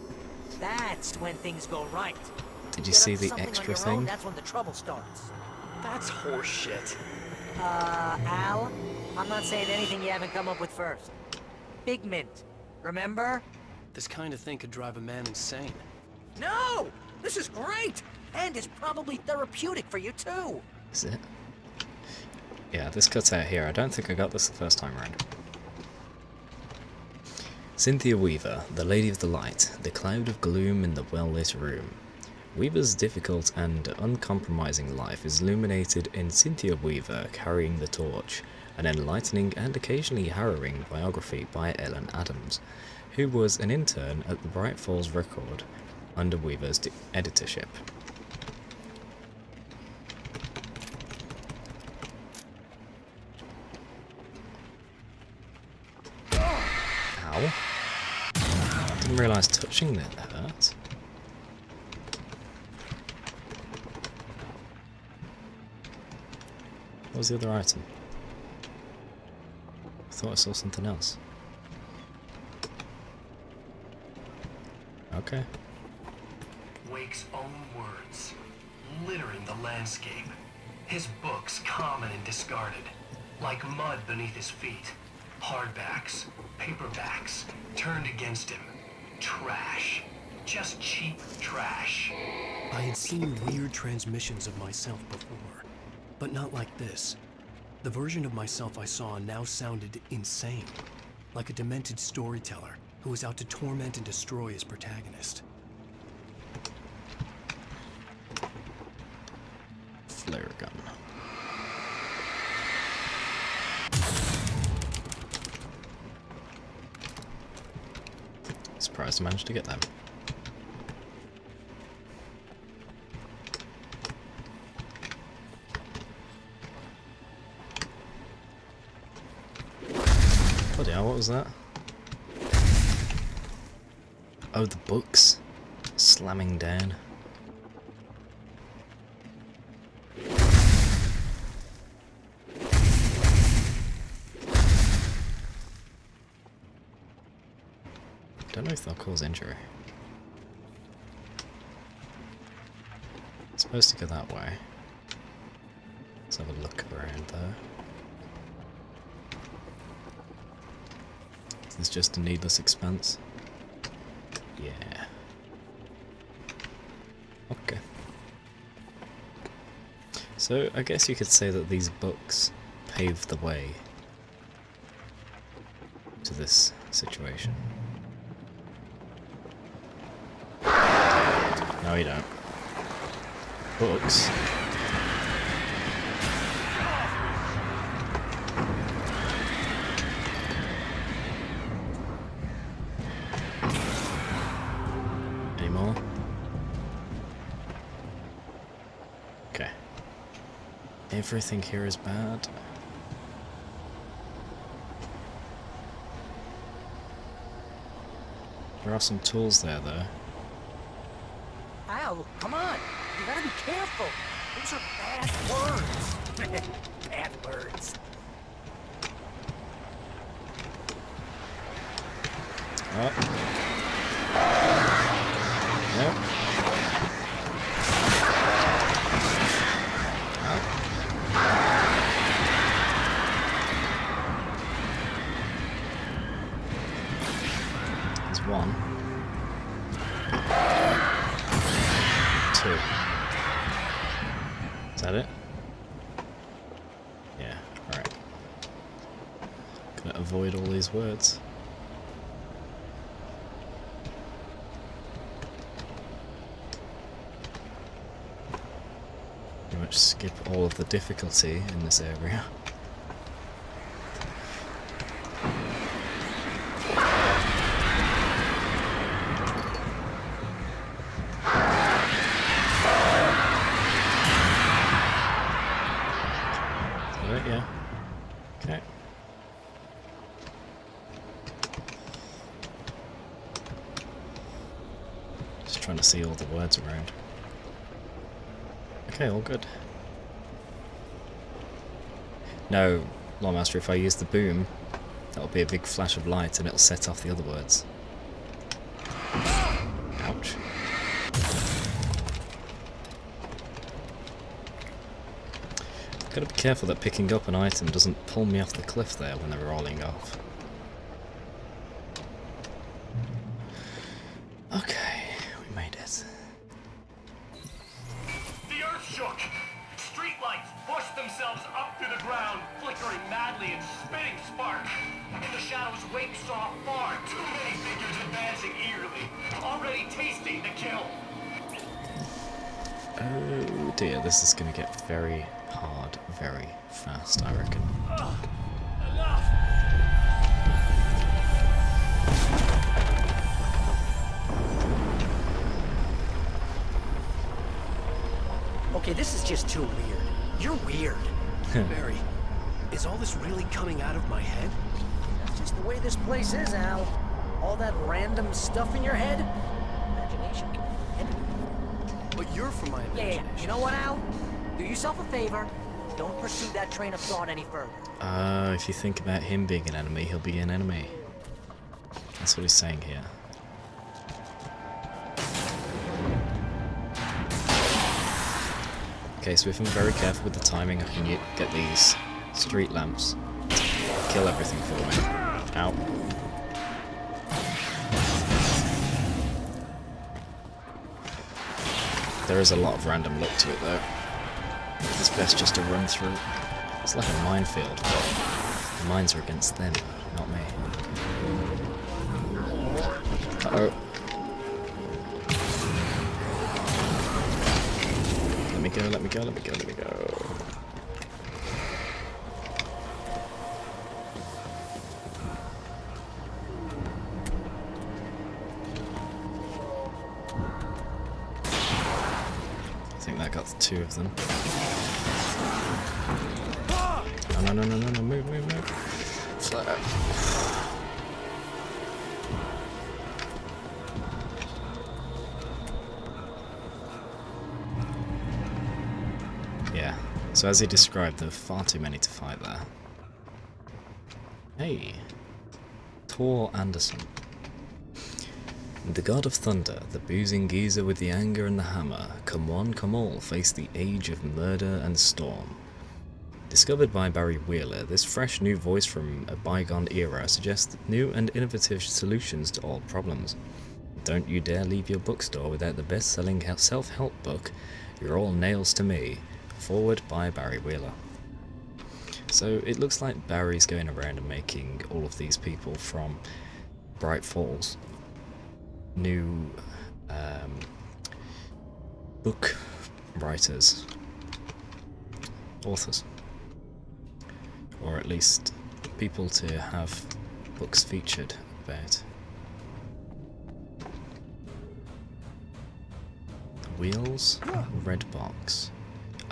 Speaker 11: That's when things go right.
Speaker 1: Did you
Speaker 11: Get
Speaker 1: see
Speaker 11: up to
Speaker 1: the
Speaker 11: something on
Speaker 1: extra
Speaker 11: your own,
Speaker 1: thing?
Speaker 11: that's when the trouble starts.
Speaker 9: That's horseshit.
Speaker 11: Al, I'm not saying anything you haven't come up with first. Figment, remember?
Speaker 9: This kind of thing could drive a man insane.
Speaker 11: No! This is great! And it's probably therapeutic for you too!
Speaker 1: Is it? Yeah, this cuts out here. I don't think I got this the first time around. Cynthia Weaver, the Lady of the Light, the cloud of gloom in the well-lit room. Weaver's difficult and uncompromising life is illuminated in Cynthia Weaver Carrying the Torch, an enlightening and occasionally harrowing biography by Ellen Adams, who was an intern at the Bright Falls Record under Weaver's editorship. Ow. Didn't realise touching that hurt. What was the other item? I thought I saw something else. Okay.
Speaker 8: Wake's own words, littering the landscape. His books common and discarded, like mud beneath his feet. Hardbacks, paperbacks, turned against him. Trash. Just cheap trash.
Speaker 2: I had seen weird transmissions of myself before, but not like this. The version of myself I saw now sounded insane, like a demented storyteller who was out to torment and destroy his protagonist.
Speaker 1: Flare gun. Surprised I managed to get them. Bloody hell, what was that? Oh, the books slamming down. Don't know if they'll cause injury. It's supposed to go that way. Let's have a look around though. Is this just a needless expense? Yeah. Okay. So I guess you could say that these books paved the way to this situation. No, you don't. Books. Any more? Okay. Everything here is bad. There are some tools there, though.
Speaker 11: Al, come on. You gotta be careful. Those are bad words. Bad words.
Speaker 1: Oh. Nope. There's one. Two. Is that it? Yeah, alright. Gonna avoid all these words. Pretty much skip all of the difficulty in this area. Yeah. Okay. Just trying to see all the words around. Okay, all good. No, Lawmaster, if I use the boom, that'll be a big flash of light and it'll set off the other words. Ouch. Gotta be careful that picking up an item doesn't pull me off the cliff there when they're rolling off. Okay, we made it.
Speaker 8: The earth shook. Streetlights pushed themselves up through the ground, flickering madly and spitting spark. In the shadows, Wake saw far too many figures advancing eagerly, already tasting the kill.
Speaker 1: Oh dear, this is gonna get very hard, very fast, I reckon.
Speaker 8: Enough!
Speaker 11: Okay, this is just too weird. You're weird.
Speaker 2: Barry, is all this really coming out of my head?
Speaker 11: That's just the way this place is, Al. All that random stuff in your head. Imagination can be anything.
Speaker 2: But you're from my
Speaker 11: Yeah,
Speaker 2: imagination.
Speaker 11: you know what, Al? Do yourself a favor. Don't pursue that train of thought any further.
Speaker 1: If you think about him being an enemy, he'll be an enemy. That's what he's saying here. Okay, so if I'm very careful with the timing, I can get these street lamps to kill everything for me. Ow. There is a lot of random look to it though. It's best just to run through. It's like a minefield, but the mines are against them, not me. Uh-oh. Let me go, let me go, let me go, let me go. I think that got two of them. No, no, no, no, no, move, move, move. Flat out. Yeah, so as he described, there were far too many to fight there. Hey, Tor Anderson. The god of thunder, the boozing geezer with the anger and the hammer, come one, come all, face the age of murder and storm. Discovered by Barry Wheeler, this fresh new voice from a bygone era suggests new and innovative solutions to old problems. Don't you dare leave your bookstore without the best-selling self-help book, You're All Nails to Me, forward by Barry Wheeler. So it looks like Barry's going around and making all of these people from Bright Falls new book writers, authors, or at least people to have books featured about. Wheels, red box.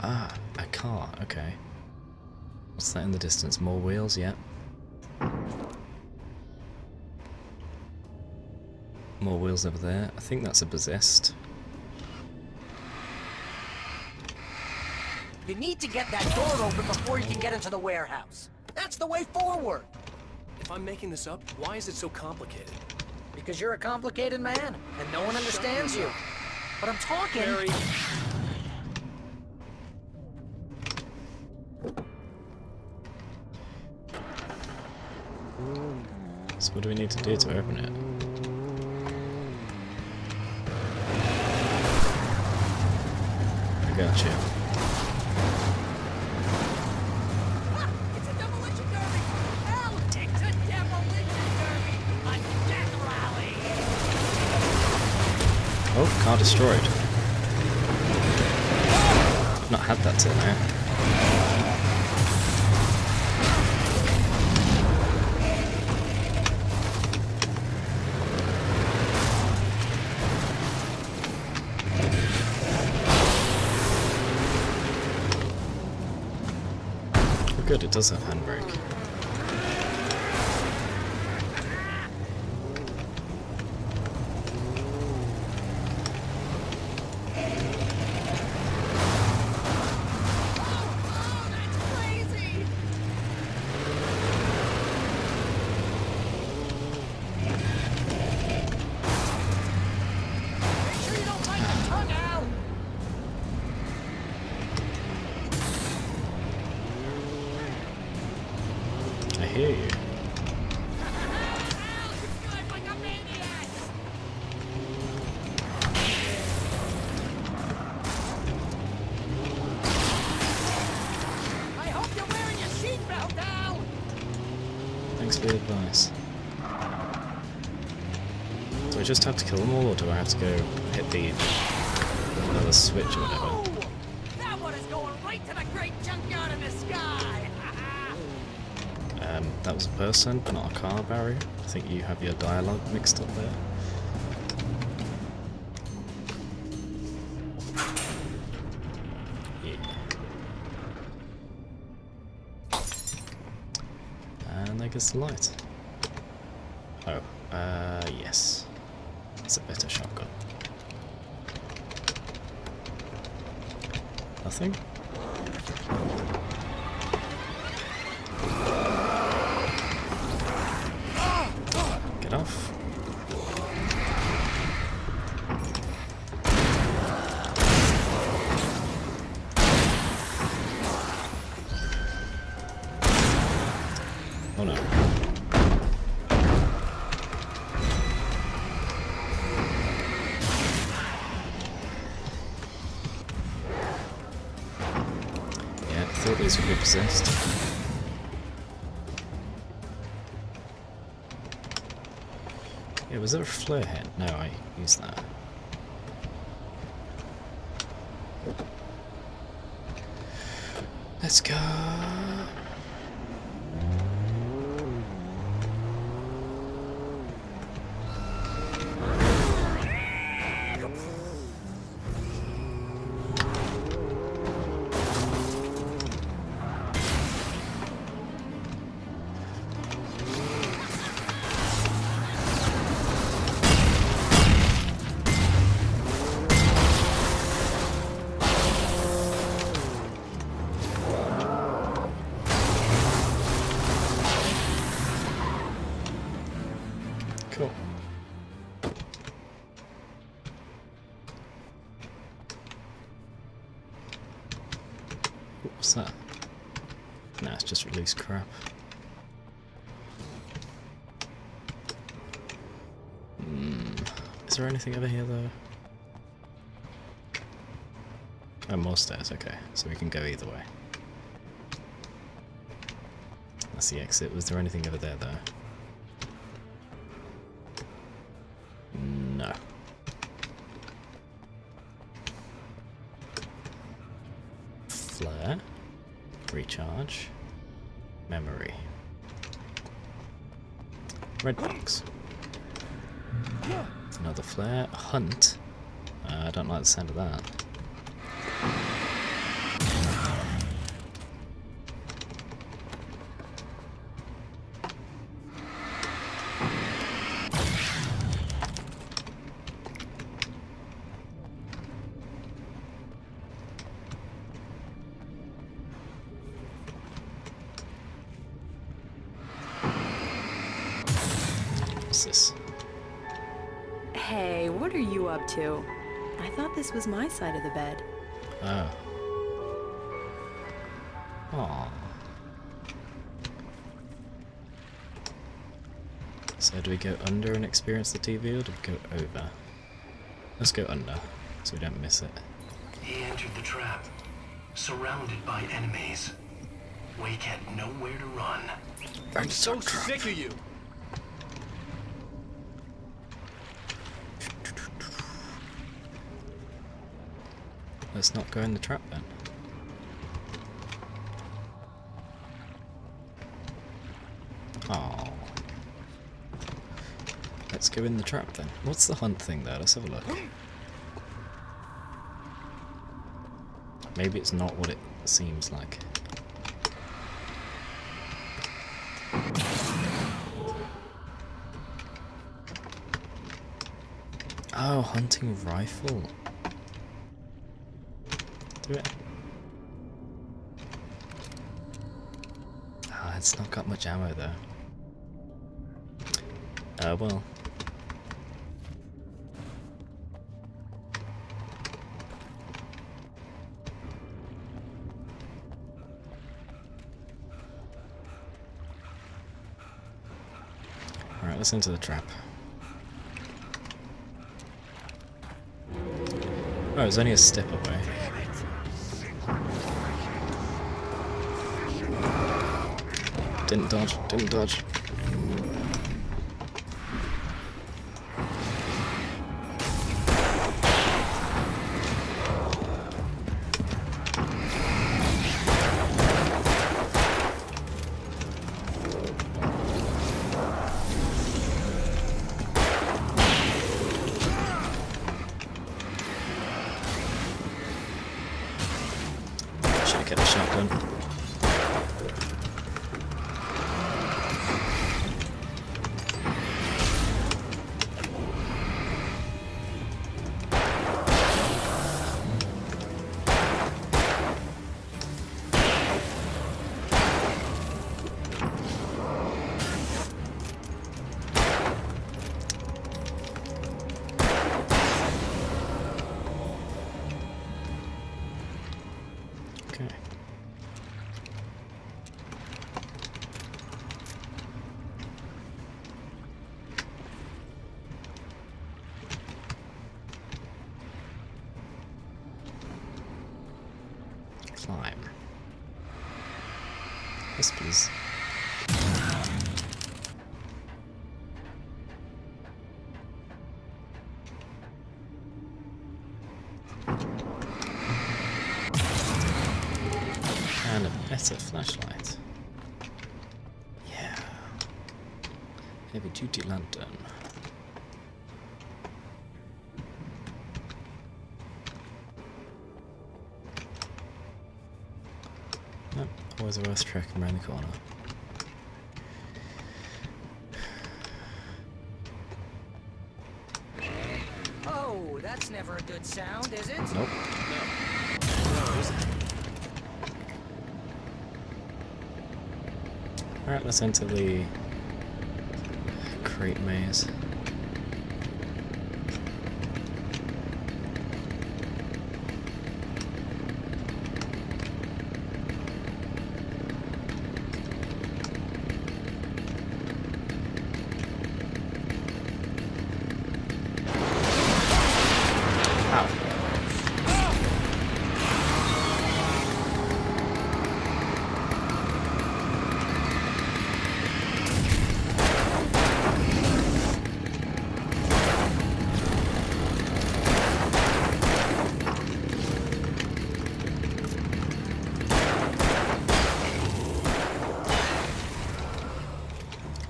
Speaker 1: Ah, a car, okay. What's that in the distance? More wheels, yeah. More wheels over there. I think that's a possessed.
Speaker 11: You need to get that door open before you can get into the warehouse. That's the way forward.
Speaker 9: If I'm making this up, why is it so complicated?
Speaker 11: Because you're a complicated man, and no one understands you. But I'm talking...
Speaker 9: Barry.
Speaker 1: So what do we need to do to open it? I got you.
Speaker 11: It's a demolition derby! Hell, it's a demolition derby! A death rally!
Speaker 1: Oh, car destroyed. I've not had that till now. Oh good, it does have handbrake. I hear you.
Speaker 11: I hope you're wearing your seatbelt now!
Speaker 1: Thanks for the advice. Do I just have to kill them all, or do I have to go hit the another switch or whatever?
Speaker 11: Oh, that one is going right to the great junkyard in the sky!
Speaker 1: That was a person, not a car, Barry. I think you have your dialogue mixed up there. Yeah. And there goes the light. Oh, yes. That's a better shotgun. Nothing? Get off. Oh no. Yeah, I thought these would be possessed. Yeah, was there a flare head? No, I used that. Let's go. Cool. What's that? Nah, it's just loose crap. Is there anything over here though? Oh, more stairs, okay. So we can go either way. That's the exit. Was there anything over there though? No. Flare. Recharge. Memory. Red box. Another flare. Hunt. I don't like the sound of that. What's this?
Speaker 12: Hey, what are you up to? I thought this was my side of the bed.
Speaker 1: Oh. Aww. So do we go under and experience the TV, or do we go over? Let's go under, so we don't miss it.
Speaker 2: He entered the trap, surrounded by enemies. Wake had nowhere to run.
Speaker 9: I'm so sick of you!
Speaker 1: Let's not go in the trap then. Oh. Let's go in the trap then. What's the hunt thing there? Let's have a look. Maybe it's not what it seems like. Oh, hunting rifle. Do it. Ah, it's not got much ammo though. Well. Alright, let's enter the trap. Oh, it's only a step away. Didn't dodge, didn't dodge. Should've kept the shotgun. Okay. Climb. Yes, please. And a better flashlight. Yeah. Heavy duty lantern. Nope, always worth tracking around the corner.
Speaker 11: Oh, that's never a good sound, is it?
Speaker 1: Nope. Alright, let's enter the crate maze.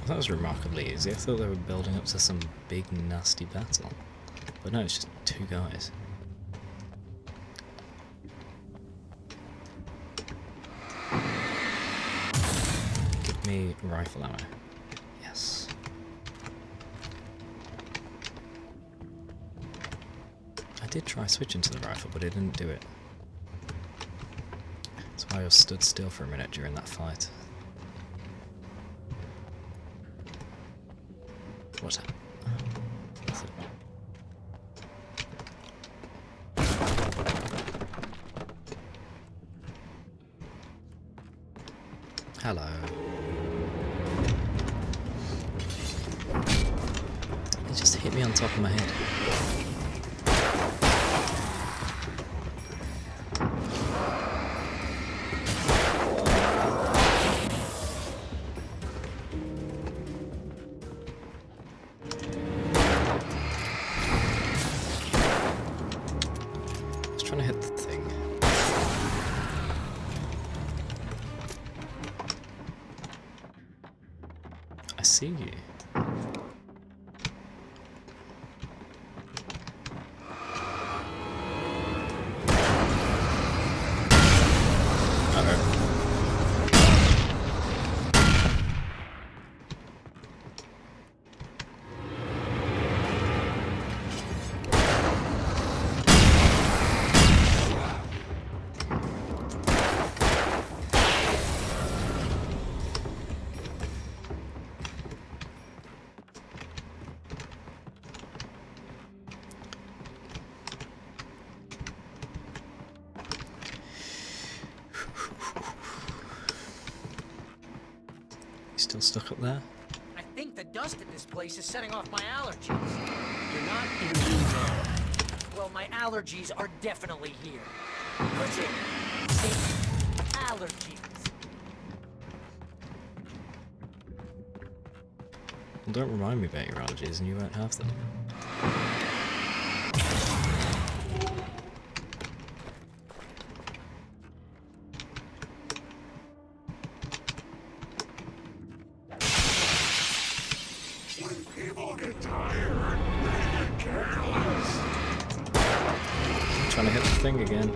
Speaker 1: That was remarkably easy. I thought they were building up to some big nasty battle. But no, it's just two guys. Give me rifle ammo. Yes. I did try switching to the rifle, but it didn't do it. That's why I was stood still for a minute during that fight. What's that? Hello. It just hit me on top of my head. I was trying to hit the thing. I see you. Still stuck up there?
Speaker 11: I think the dust in this place is setting off my allergies. You're not in here. Well, my allergies are definitely here. Push it. It's allergies.
Speaker 1: Well, don't remind me about your allergies and you won't have them. Trying to hit the thing again.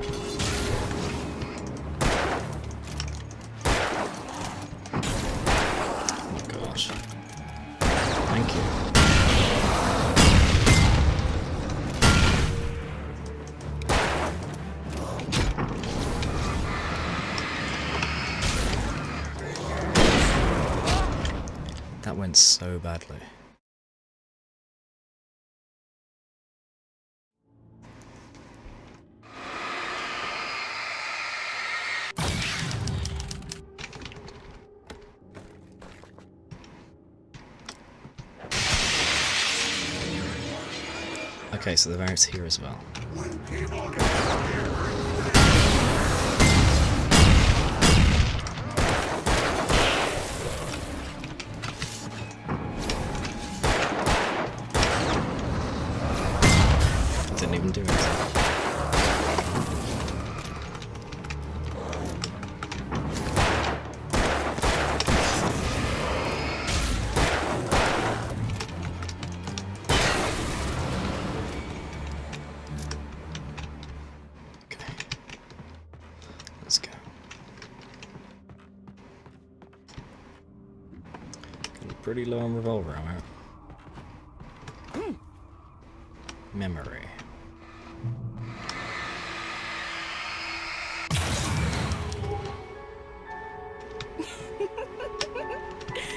Speaker 1: Oh gosh. Thank you. That went so badly. Okay, so the variant's here as well. Didn't even do anything. Let's go. Getting pretty low on revolver ammo. Memory.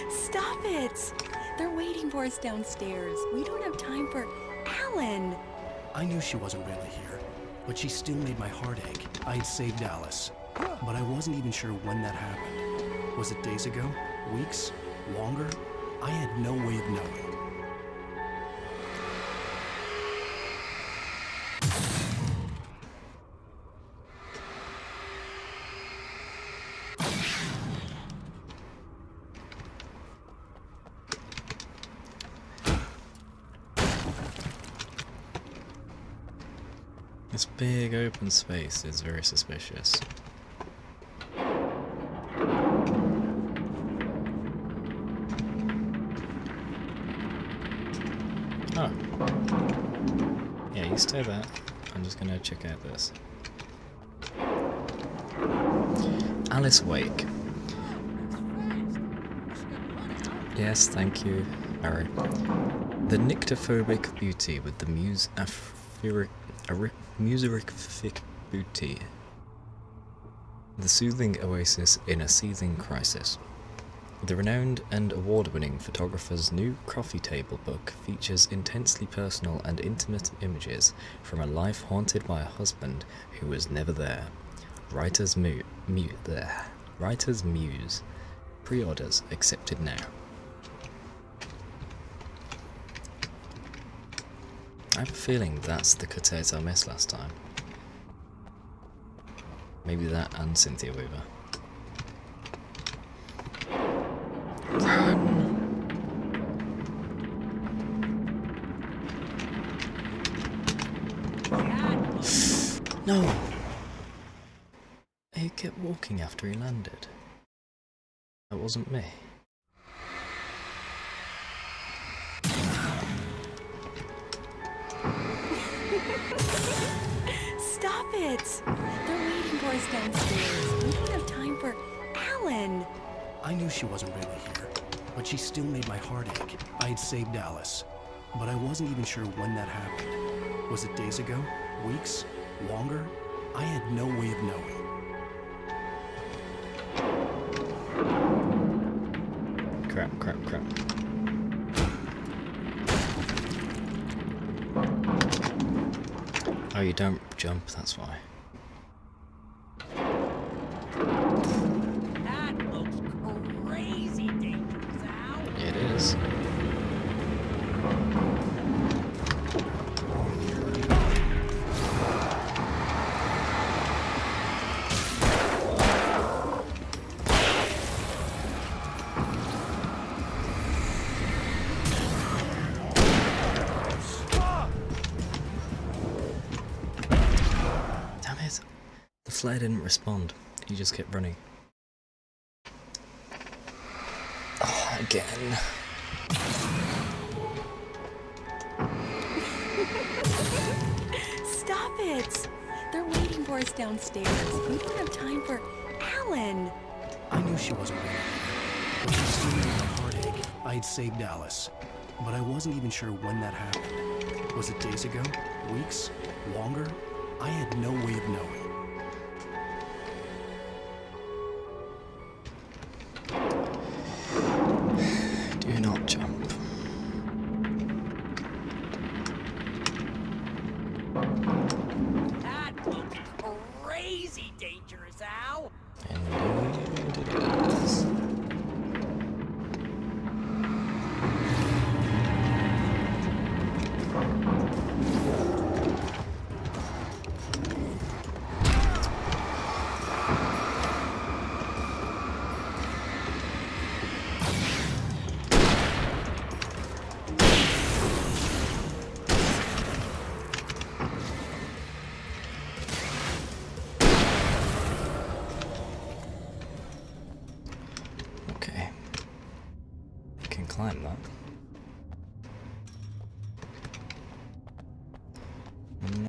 Speaker 12: Stop it! They're waiting for us downstairs. We don't have time for Alan.
Speaker 2: I knew she wasn't really here, but she still made my heart ache. I had saved Alice, but I wasn't even sure when that happened. Was it days ago? Weeks? Longer? I had no way of knowing.
Speaker 1: This big open space is very suspicious. Oh. Yeah, you stay there. I'm just gonna check out this. Alice Wake. Yes, thank you, Harry. The nyctophobic beauty with the muserific beauty. The soothing oasis in a seething crisis. The renowned and award-winning photographer's new coffee table book features intensely personal and intimate images from a life haunted by a husband who was never there. Writer's Muse. Pre-orders accepted now. I have a feeling that's the cutout I missed last time. Maybe that and Cynthia Weaver. Run! No! He kept walking after he landed. That wasn't me.
Speaker 12: Stop it! They're waiting for us downstairs. We don't have time for Alan.
Speaker 2: I knew she wasn't really here, but she still made my heart ache. I had saved Alice, but I wasn't even sure when that happened. Was it days ago? Weeks? Longer? I had no way of knowing.
Speaker 1: Crap. Oh, you don't jump, that's why.
Speaker 11: That looks crazy dangerous, Al.
Speaker 1: It is. The flare didn't respond, he just kept running. Oh, again.
Speaker 12: Stop it! They're waiting for us downstairs. We don't have time for Alan.
Speaker 2: I knew she wasn't really here, but she still made my heart ache. I had saved Alice, but I wasn't even sure when that happened. Was it days ago? Weeks? Longer? I had no way of knowing.
Speaker 1: Do not jump.
Speaker 11: That looks crazy dangerous, Al.
Speaker 1: Indeed it is. Okay. You can climb that.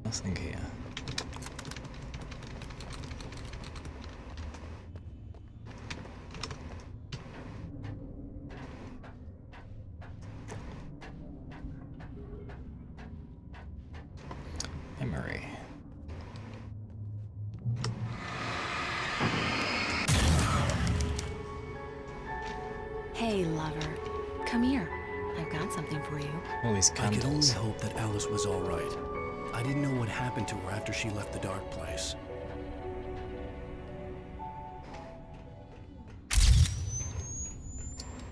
Speaker 1: Nothing here. Memory.
Speaker 12: Hey, lover. Come here. I've got something for you.
Speaker 1: All these
Speaker 2: I could only
Speaker 1: candles.
Speaker 2: hope that Alice was all right. I didn't know what happened to her after she left the dark place.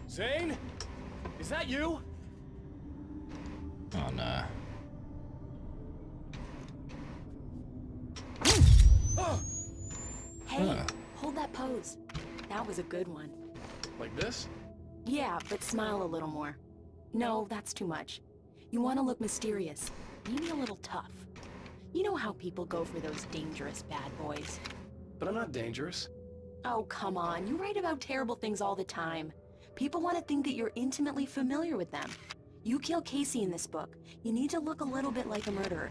Speaker 9: Zane? Is that you?
Speaker 1: Oh no.
Speaker 12: Hey,
Speaker 1: Oh.
Speaker 12: hold that pose. That was a good one.
Speaker 9: Like this?
Speaker 12: Yeah, but smile a little more. No, that's too much. You want to look mysterious. Maybe a little tough. You know how people go for those dangerous bad boys.
Speaker 9: But I'm not dangerous.
Speaker 12: Oh, come on. You write about terrible things all the time. People want to think that you're intimately familiar with them. You kill Casey in this book. You need to look a little bit like a murderer.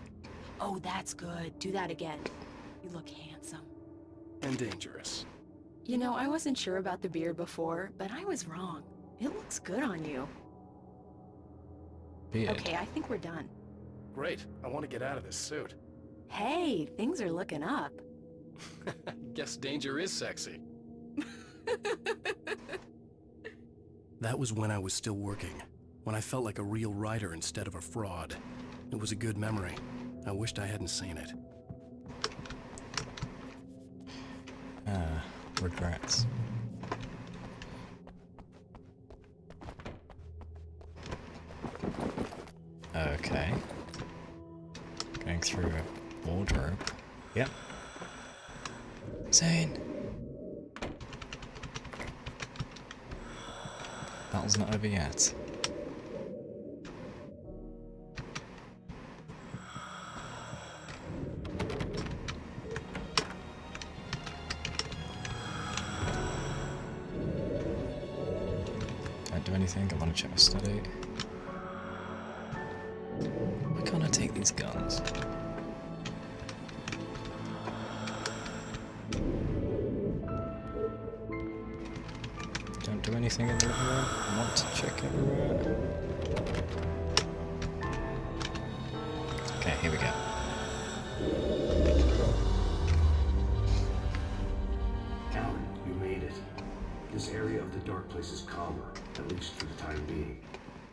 Speaker 12: Oh, that's good. Do that again. You look handsome.
Speaker 2: And dangerous.
Speaker 12: You know, I wasn't sure about the beard before, but I was wrong. It looks good on you.
Speaker 1: Beard.
Speaker 12: Okay, I think we're done.
Speaker 2: Great. I want to get out of this suit.
Speaker 12: Hey, things are looking up.
Speaker 9: Guess danger is sexy.
Speaker 2: That was when I was still working. When I felt like a real writer instead of a fraud. It was a good memory. I wished I hadn't seen it.
Speaker 1: Regrets. Okay. Going through a wardrobe. Yep. Zane! Battle's not over yet. Don't do anything, I want to check my study. Why can't I take these guns? Don't do anything in the living room. I want to check everywhere. Okay, here we go.
Speaker 3: Alan, you made it. This area of the dark place is calmer, at least for the time being.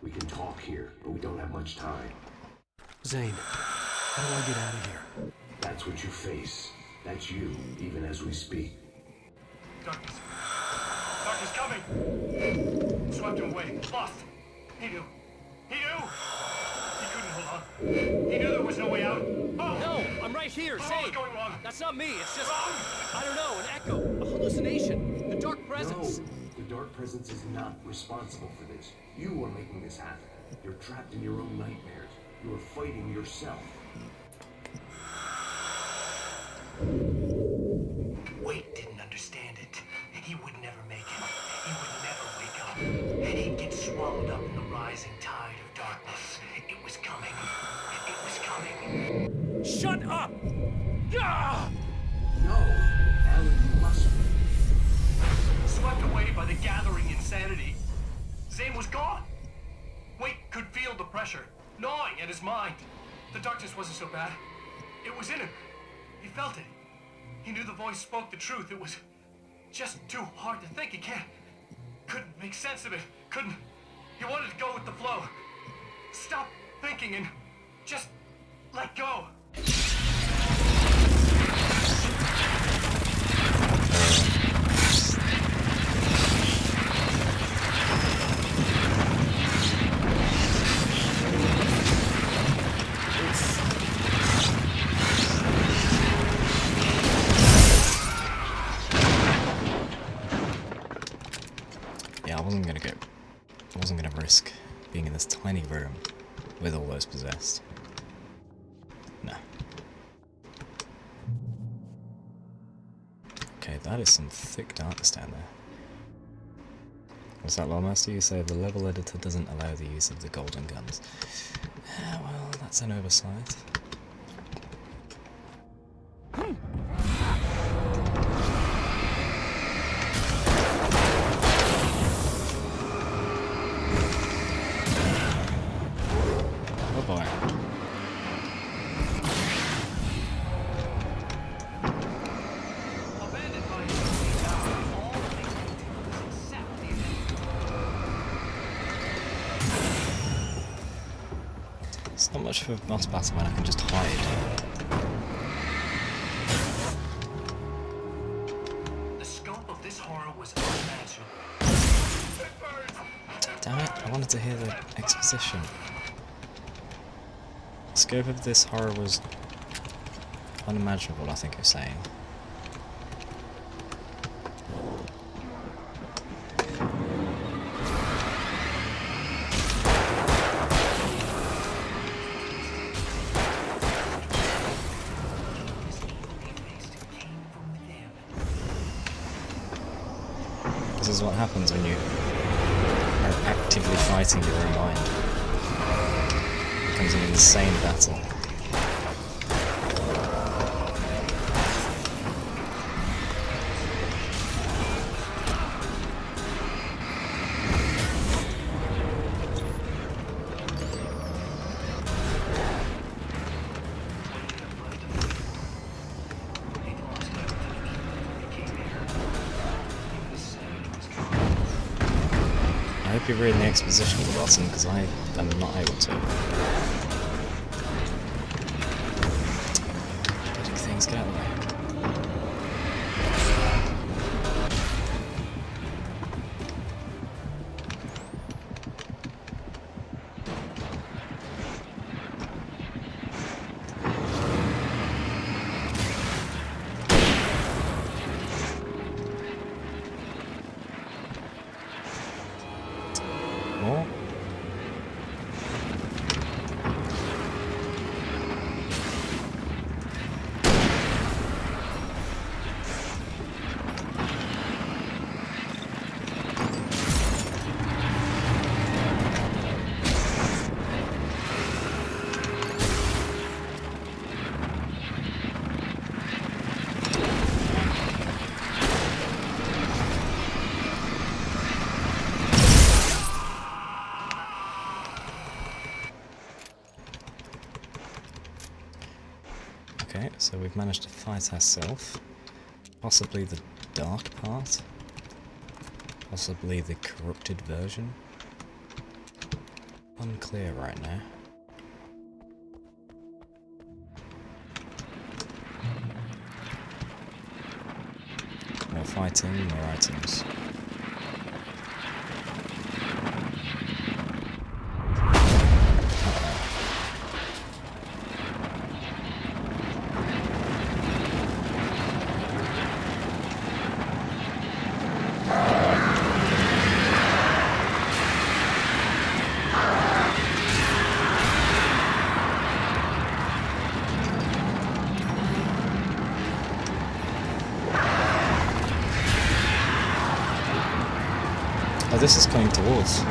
Speaker 3: We can talk here, but we don't have much time.
Speaker 2: Zane, how do I get out of here?
Speaker 3: That's what you face. That's you, even as we speak.
Speaker 8: Darkness. Darkness coming! Swept him away. Lost. He knew. He knew! He couldn't hold on. He knew there was no way out. Oh!
Speaker 9: No, I'm right here,
Speaker 8: What
Speaker 9: Zane!
Speaker 8: was going wrong?
Speaker 9: That's not me, it's just...
Speaker 8: Wrong!
Speaker 9: I don't know, an echo, a hallucination, the dark presence.
Speaker 3: No, the dark presence is not responsible for this. You are making this happen. You're trapped in your own nightmares. You are fighting yourself.
Speaker 8: Wade didn't understand it. He would never make it. He would never wake up. He'd get swallowed up in the rising tide of darkness. It was coming. It was coming.
Speaker 9: Shut up! Ah!
Speaker 3: No, Alan, you must be.
Speaker 8: Swept away by the gathering insanity. Zane was gone. Wade could feel the pressure, gnawing at his mind. The darkness wasn't so bad. It was in him. He felt it. He knew the voice spoke the truth. It was just too hard to think. He couldn't make sense of it. He wanted to go with the flow. Stop thinking and just let go.
Speaker 1: Yeah, I wasn't gonna risk being in this tiny room with all those possessed. No. Okay, that is some thick darkness down there. What's that, Lawmaster? You say the level editor doesn't allow the use of the golden guns. Well, that's an oversight. Oh boy.
Speaker 8: Abandoned by all they can do is accept the event.
Speaker 1: It's not much of a boss battle when I can just hide.
Speaker 8: The scope of this horror was unimaginable.
Speaker 1: Damn it, I wanted to hear the exposition. The scope of this horror was unimaginable, I think you're saying. This is what happens when you are actively fighting your own mind. becomes an insane battle. I hope you're reading the exposition at the bottom, because I am not able to. Getting things get out of the way. More? Okay, so we've managed to fight ourselves. Possibly the dark part. Possibly the corrupted version. Unclear right now. More fighting, more items. Oh, this is coming towards.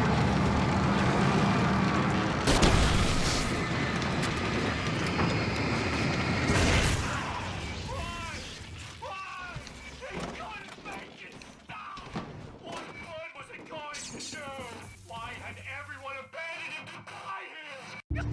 Speaker 8: Why had everyone abandoned him to die here?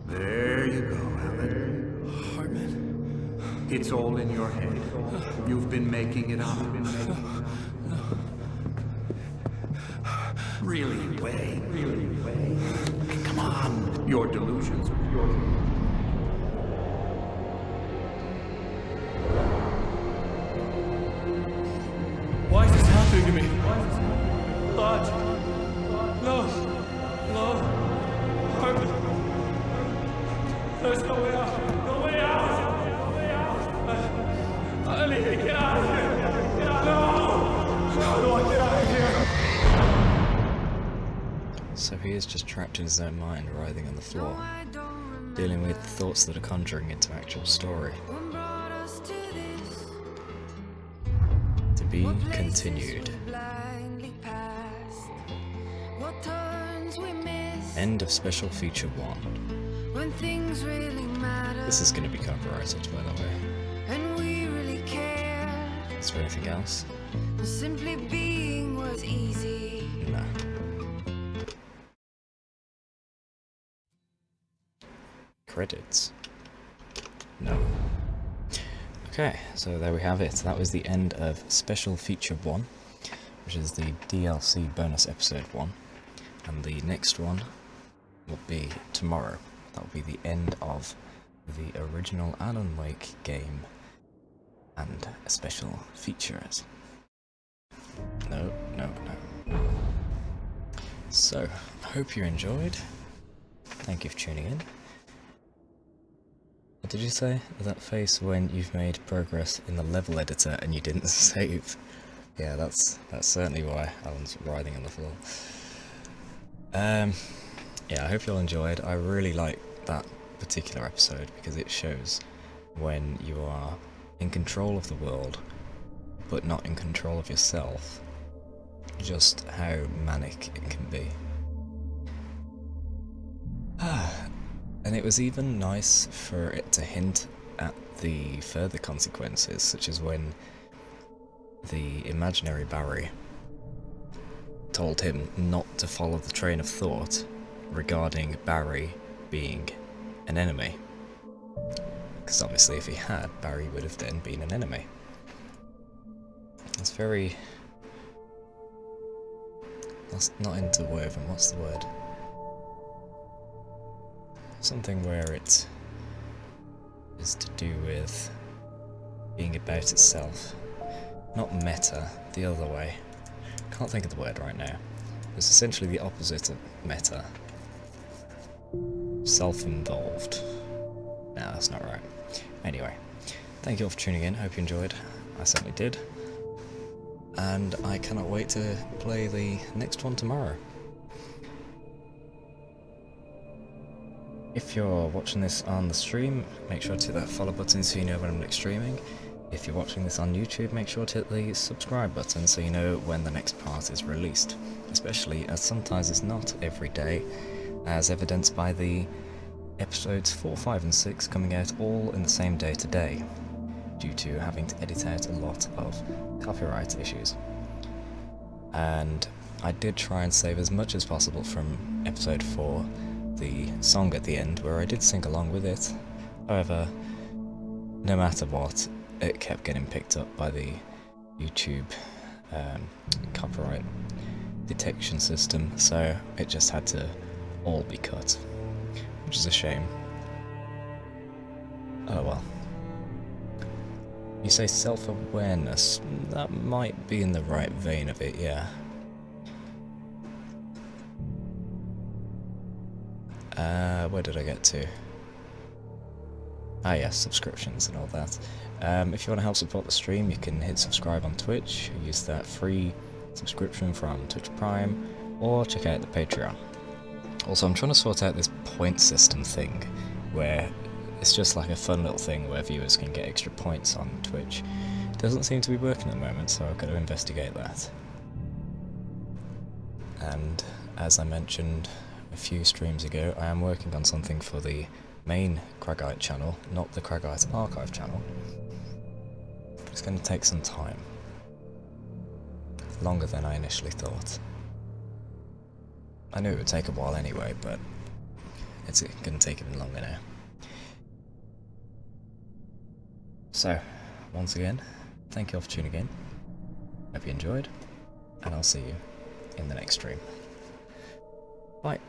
Speaker 6: There you go, Alan.
Speaker 2: Hartman.
Speaker 6: It's all in your head. You've been making it up. Really, Wei. Come on. Your delusions.
Speaker 9: Why is this happening to me? Lodge. No. No. Hartman. There's no way out. No way out. No way out. I need to get out of here. Get out. No. How do I get out of here?
Speaker 1: So he is just trapped in his own mind, writhing on the floor, dealing with thoughts that are conjuring into actual story. To be continued. End of special feature 1. This is going to be copyrighted, by the way. Is there anything else?
Speaker 13: Simply being was easy.
Speaker 1: No. Credits? No. Okay, so there we have it. That was the end of Special Feature 1, which is the DLC bonus episode 1. And the next one will be tomorrow. That will be the end of the original Alan Wake game and special features. No. So, I hope you enjoyed. Thank you for tuning in. What did you say? That face when you've made progress in the level editor and you didn't save. Yeah, that's certainly why Alan's writhing on the floor. yeah, I hope you all enjoyed. I really like that particular episode because it shows when you are in control of the world but not in control of yourself, just how manic it can be. And it was even nice for it to hint at the further consequences, such as when the imaginary Barry told him not to follow the train of thought regarding Barry being an enemy. Because obviously if he had, Barry would have then been an enemy. It's very... That's not interwoven, what's the word? Something where it is to do with being about itself. Not meta, the other way. Can't think of the word right now. It's essentially the opposite of meta. Self-involved. Nah, that's not right. Anyway, thank you all for tuning in, hope you enjoyed. I certainly did. And I cannot wait to play the next one tomorrow. If you're watching this on the stream, make sure to hit that follow button so you know when I'm next streaming. If you're watching this on YouTube, make sure to hit the subscribe button so you know when the next part is released. Especially as sometimes it's not every day, as evidenced by the episodes 4, 5 and 6 coming out all in the same day today, due to having to edit out a lot of copyright issues. And I did try and save as much as possible from episode 4, the song at the end, where I did sing along with it. However, no matter what, it kept getting picked up by the YouTube copyright detection system, so it just had to all be cut, which is a shame. Oh well. You say self-awareness, that might be in the right vein of it, yeah. Where did I get to? Ah yes, subscriptions and all that. If you want to help support the stream, you can hit subscribe on Twitch, use that free subscription from Twitch Prime, or check out the Patreon. Also, I'm trying to sort out this point system thing, where it's just like a fun little thing where viewers can get extra points on Twitch. It doesn't seem to be working at the moment, so I've got to investigate that. And as I mentioned a few streams ago, I am working on something for the main Kragite channel, not the Kragite Archive channel. It's going to take some time. Longer than I initially thought. I knew it would take a while anyway, but it's going to take even longer now. So, once again, thank you all for tuning in. Hope you enjoyed, and I'll see you in the next stream. Bye.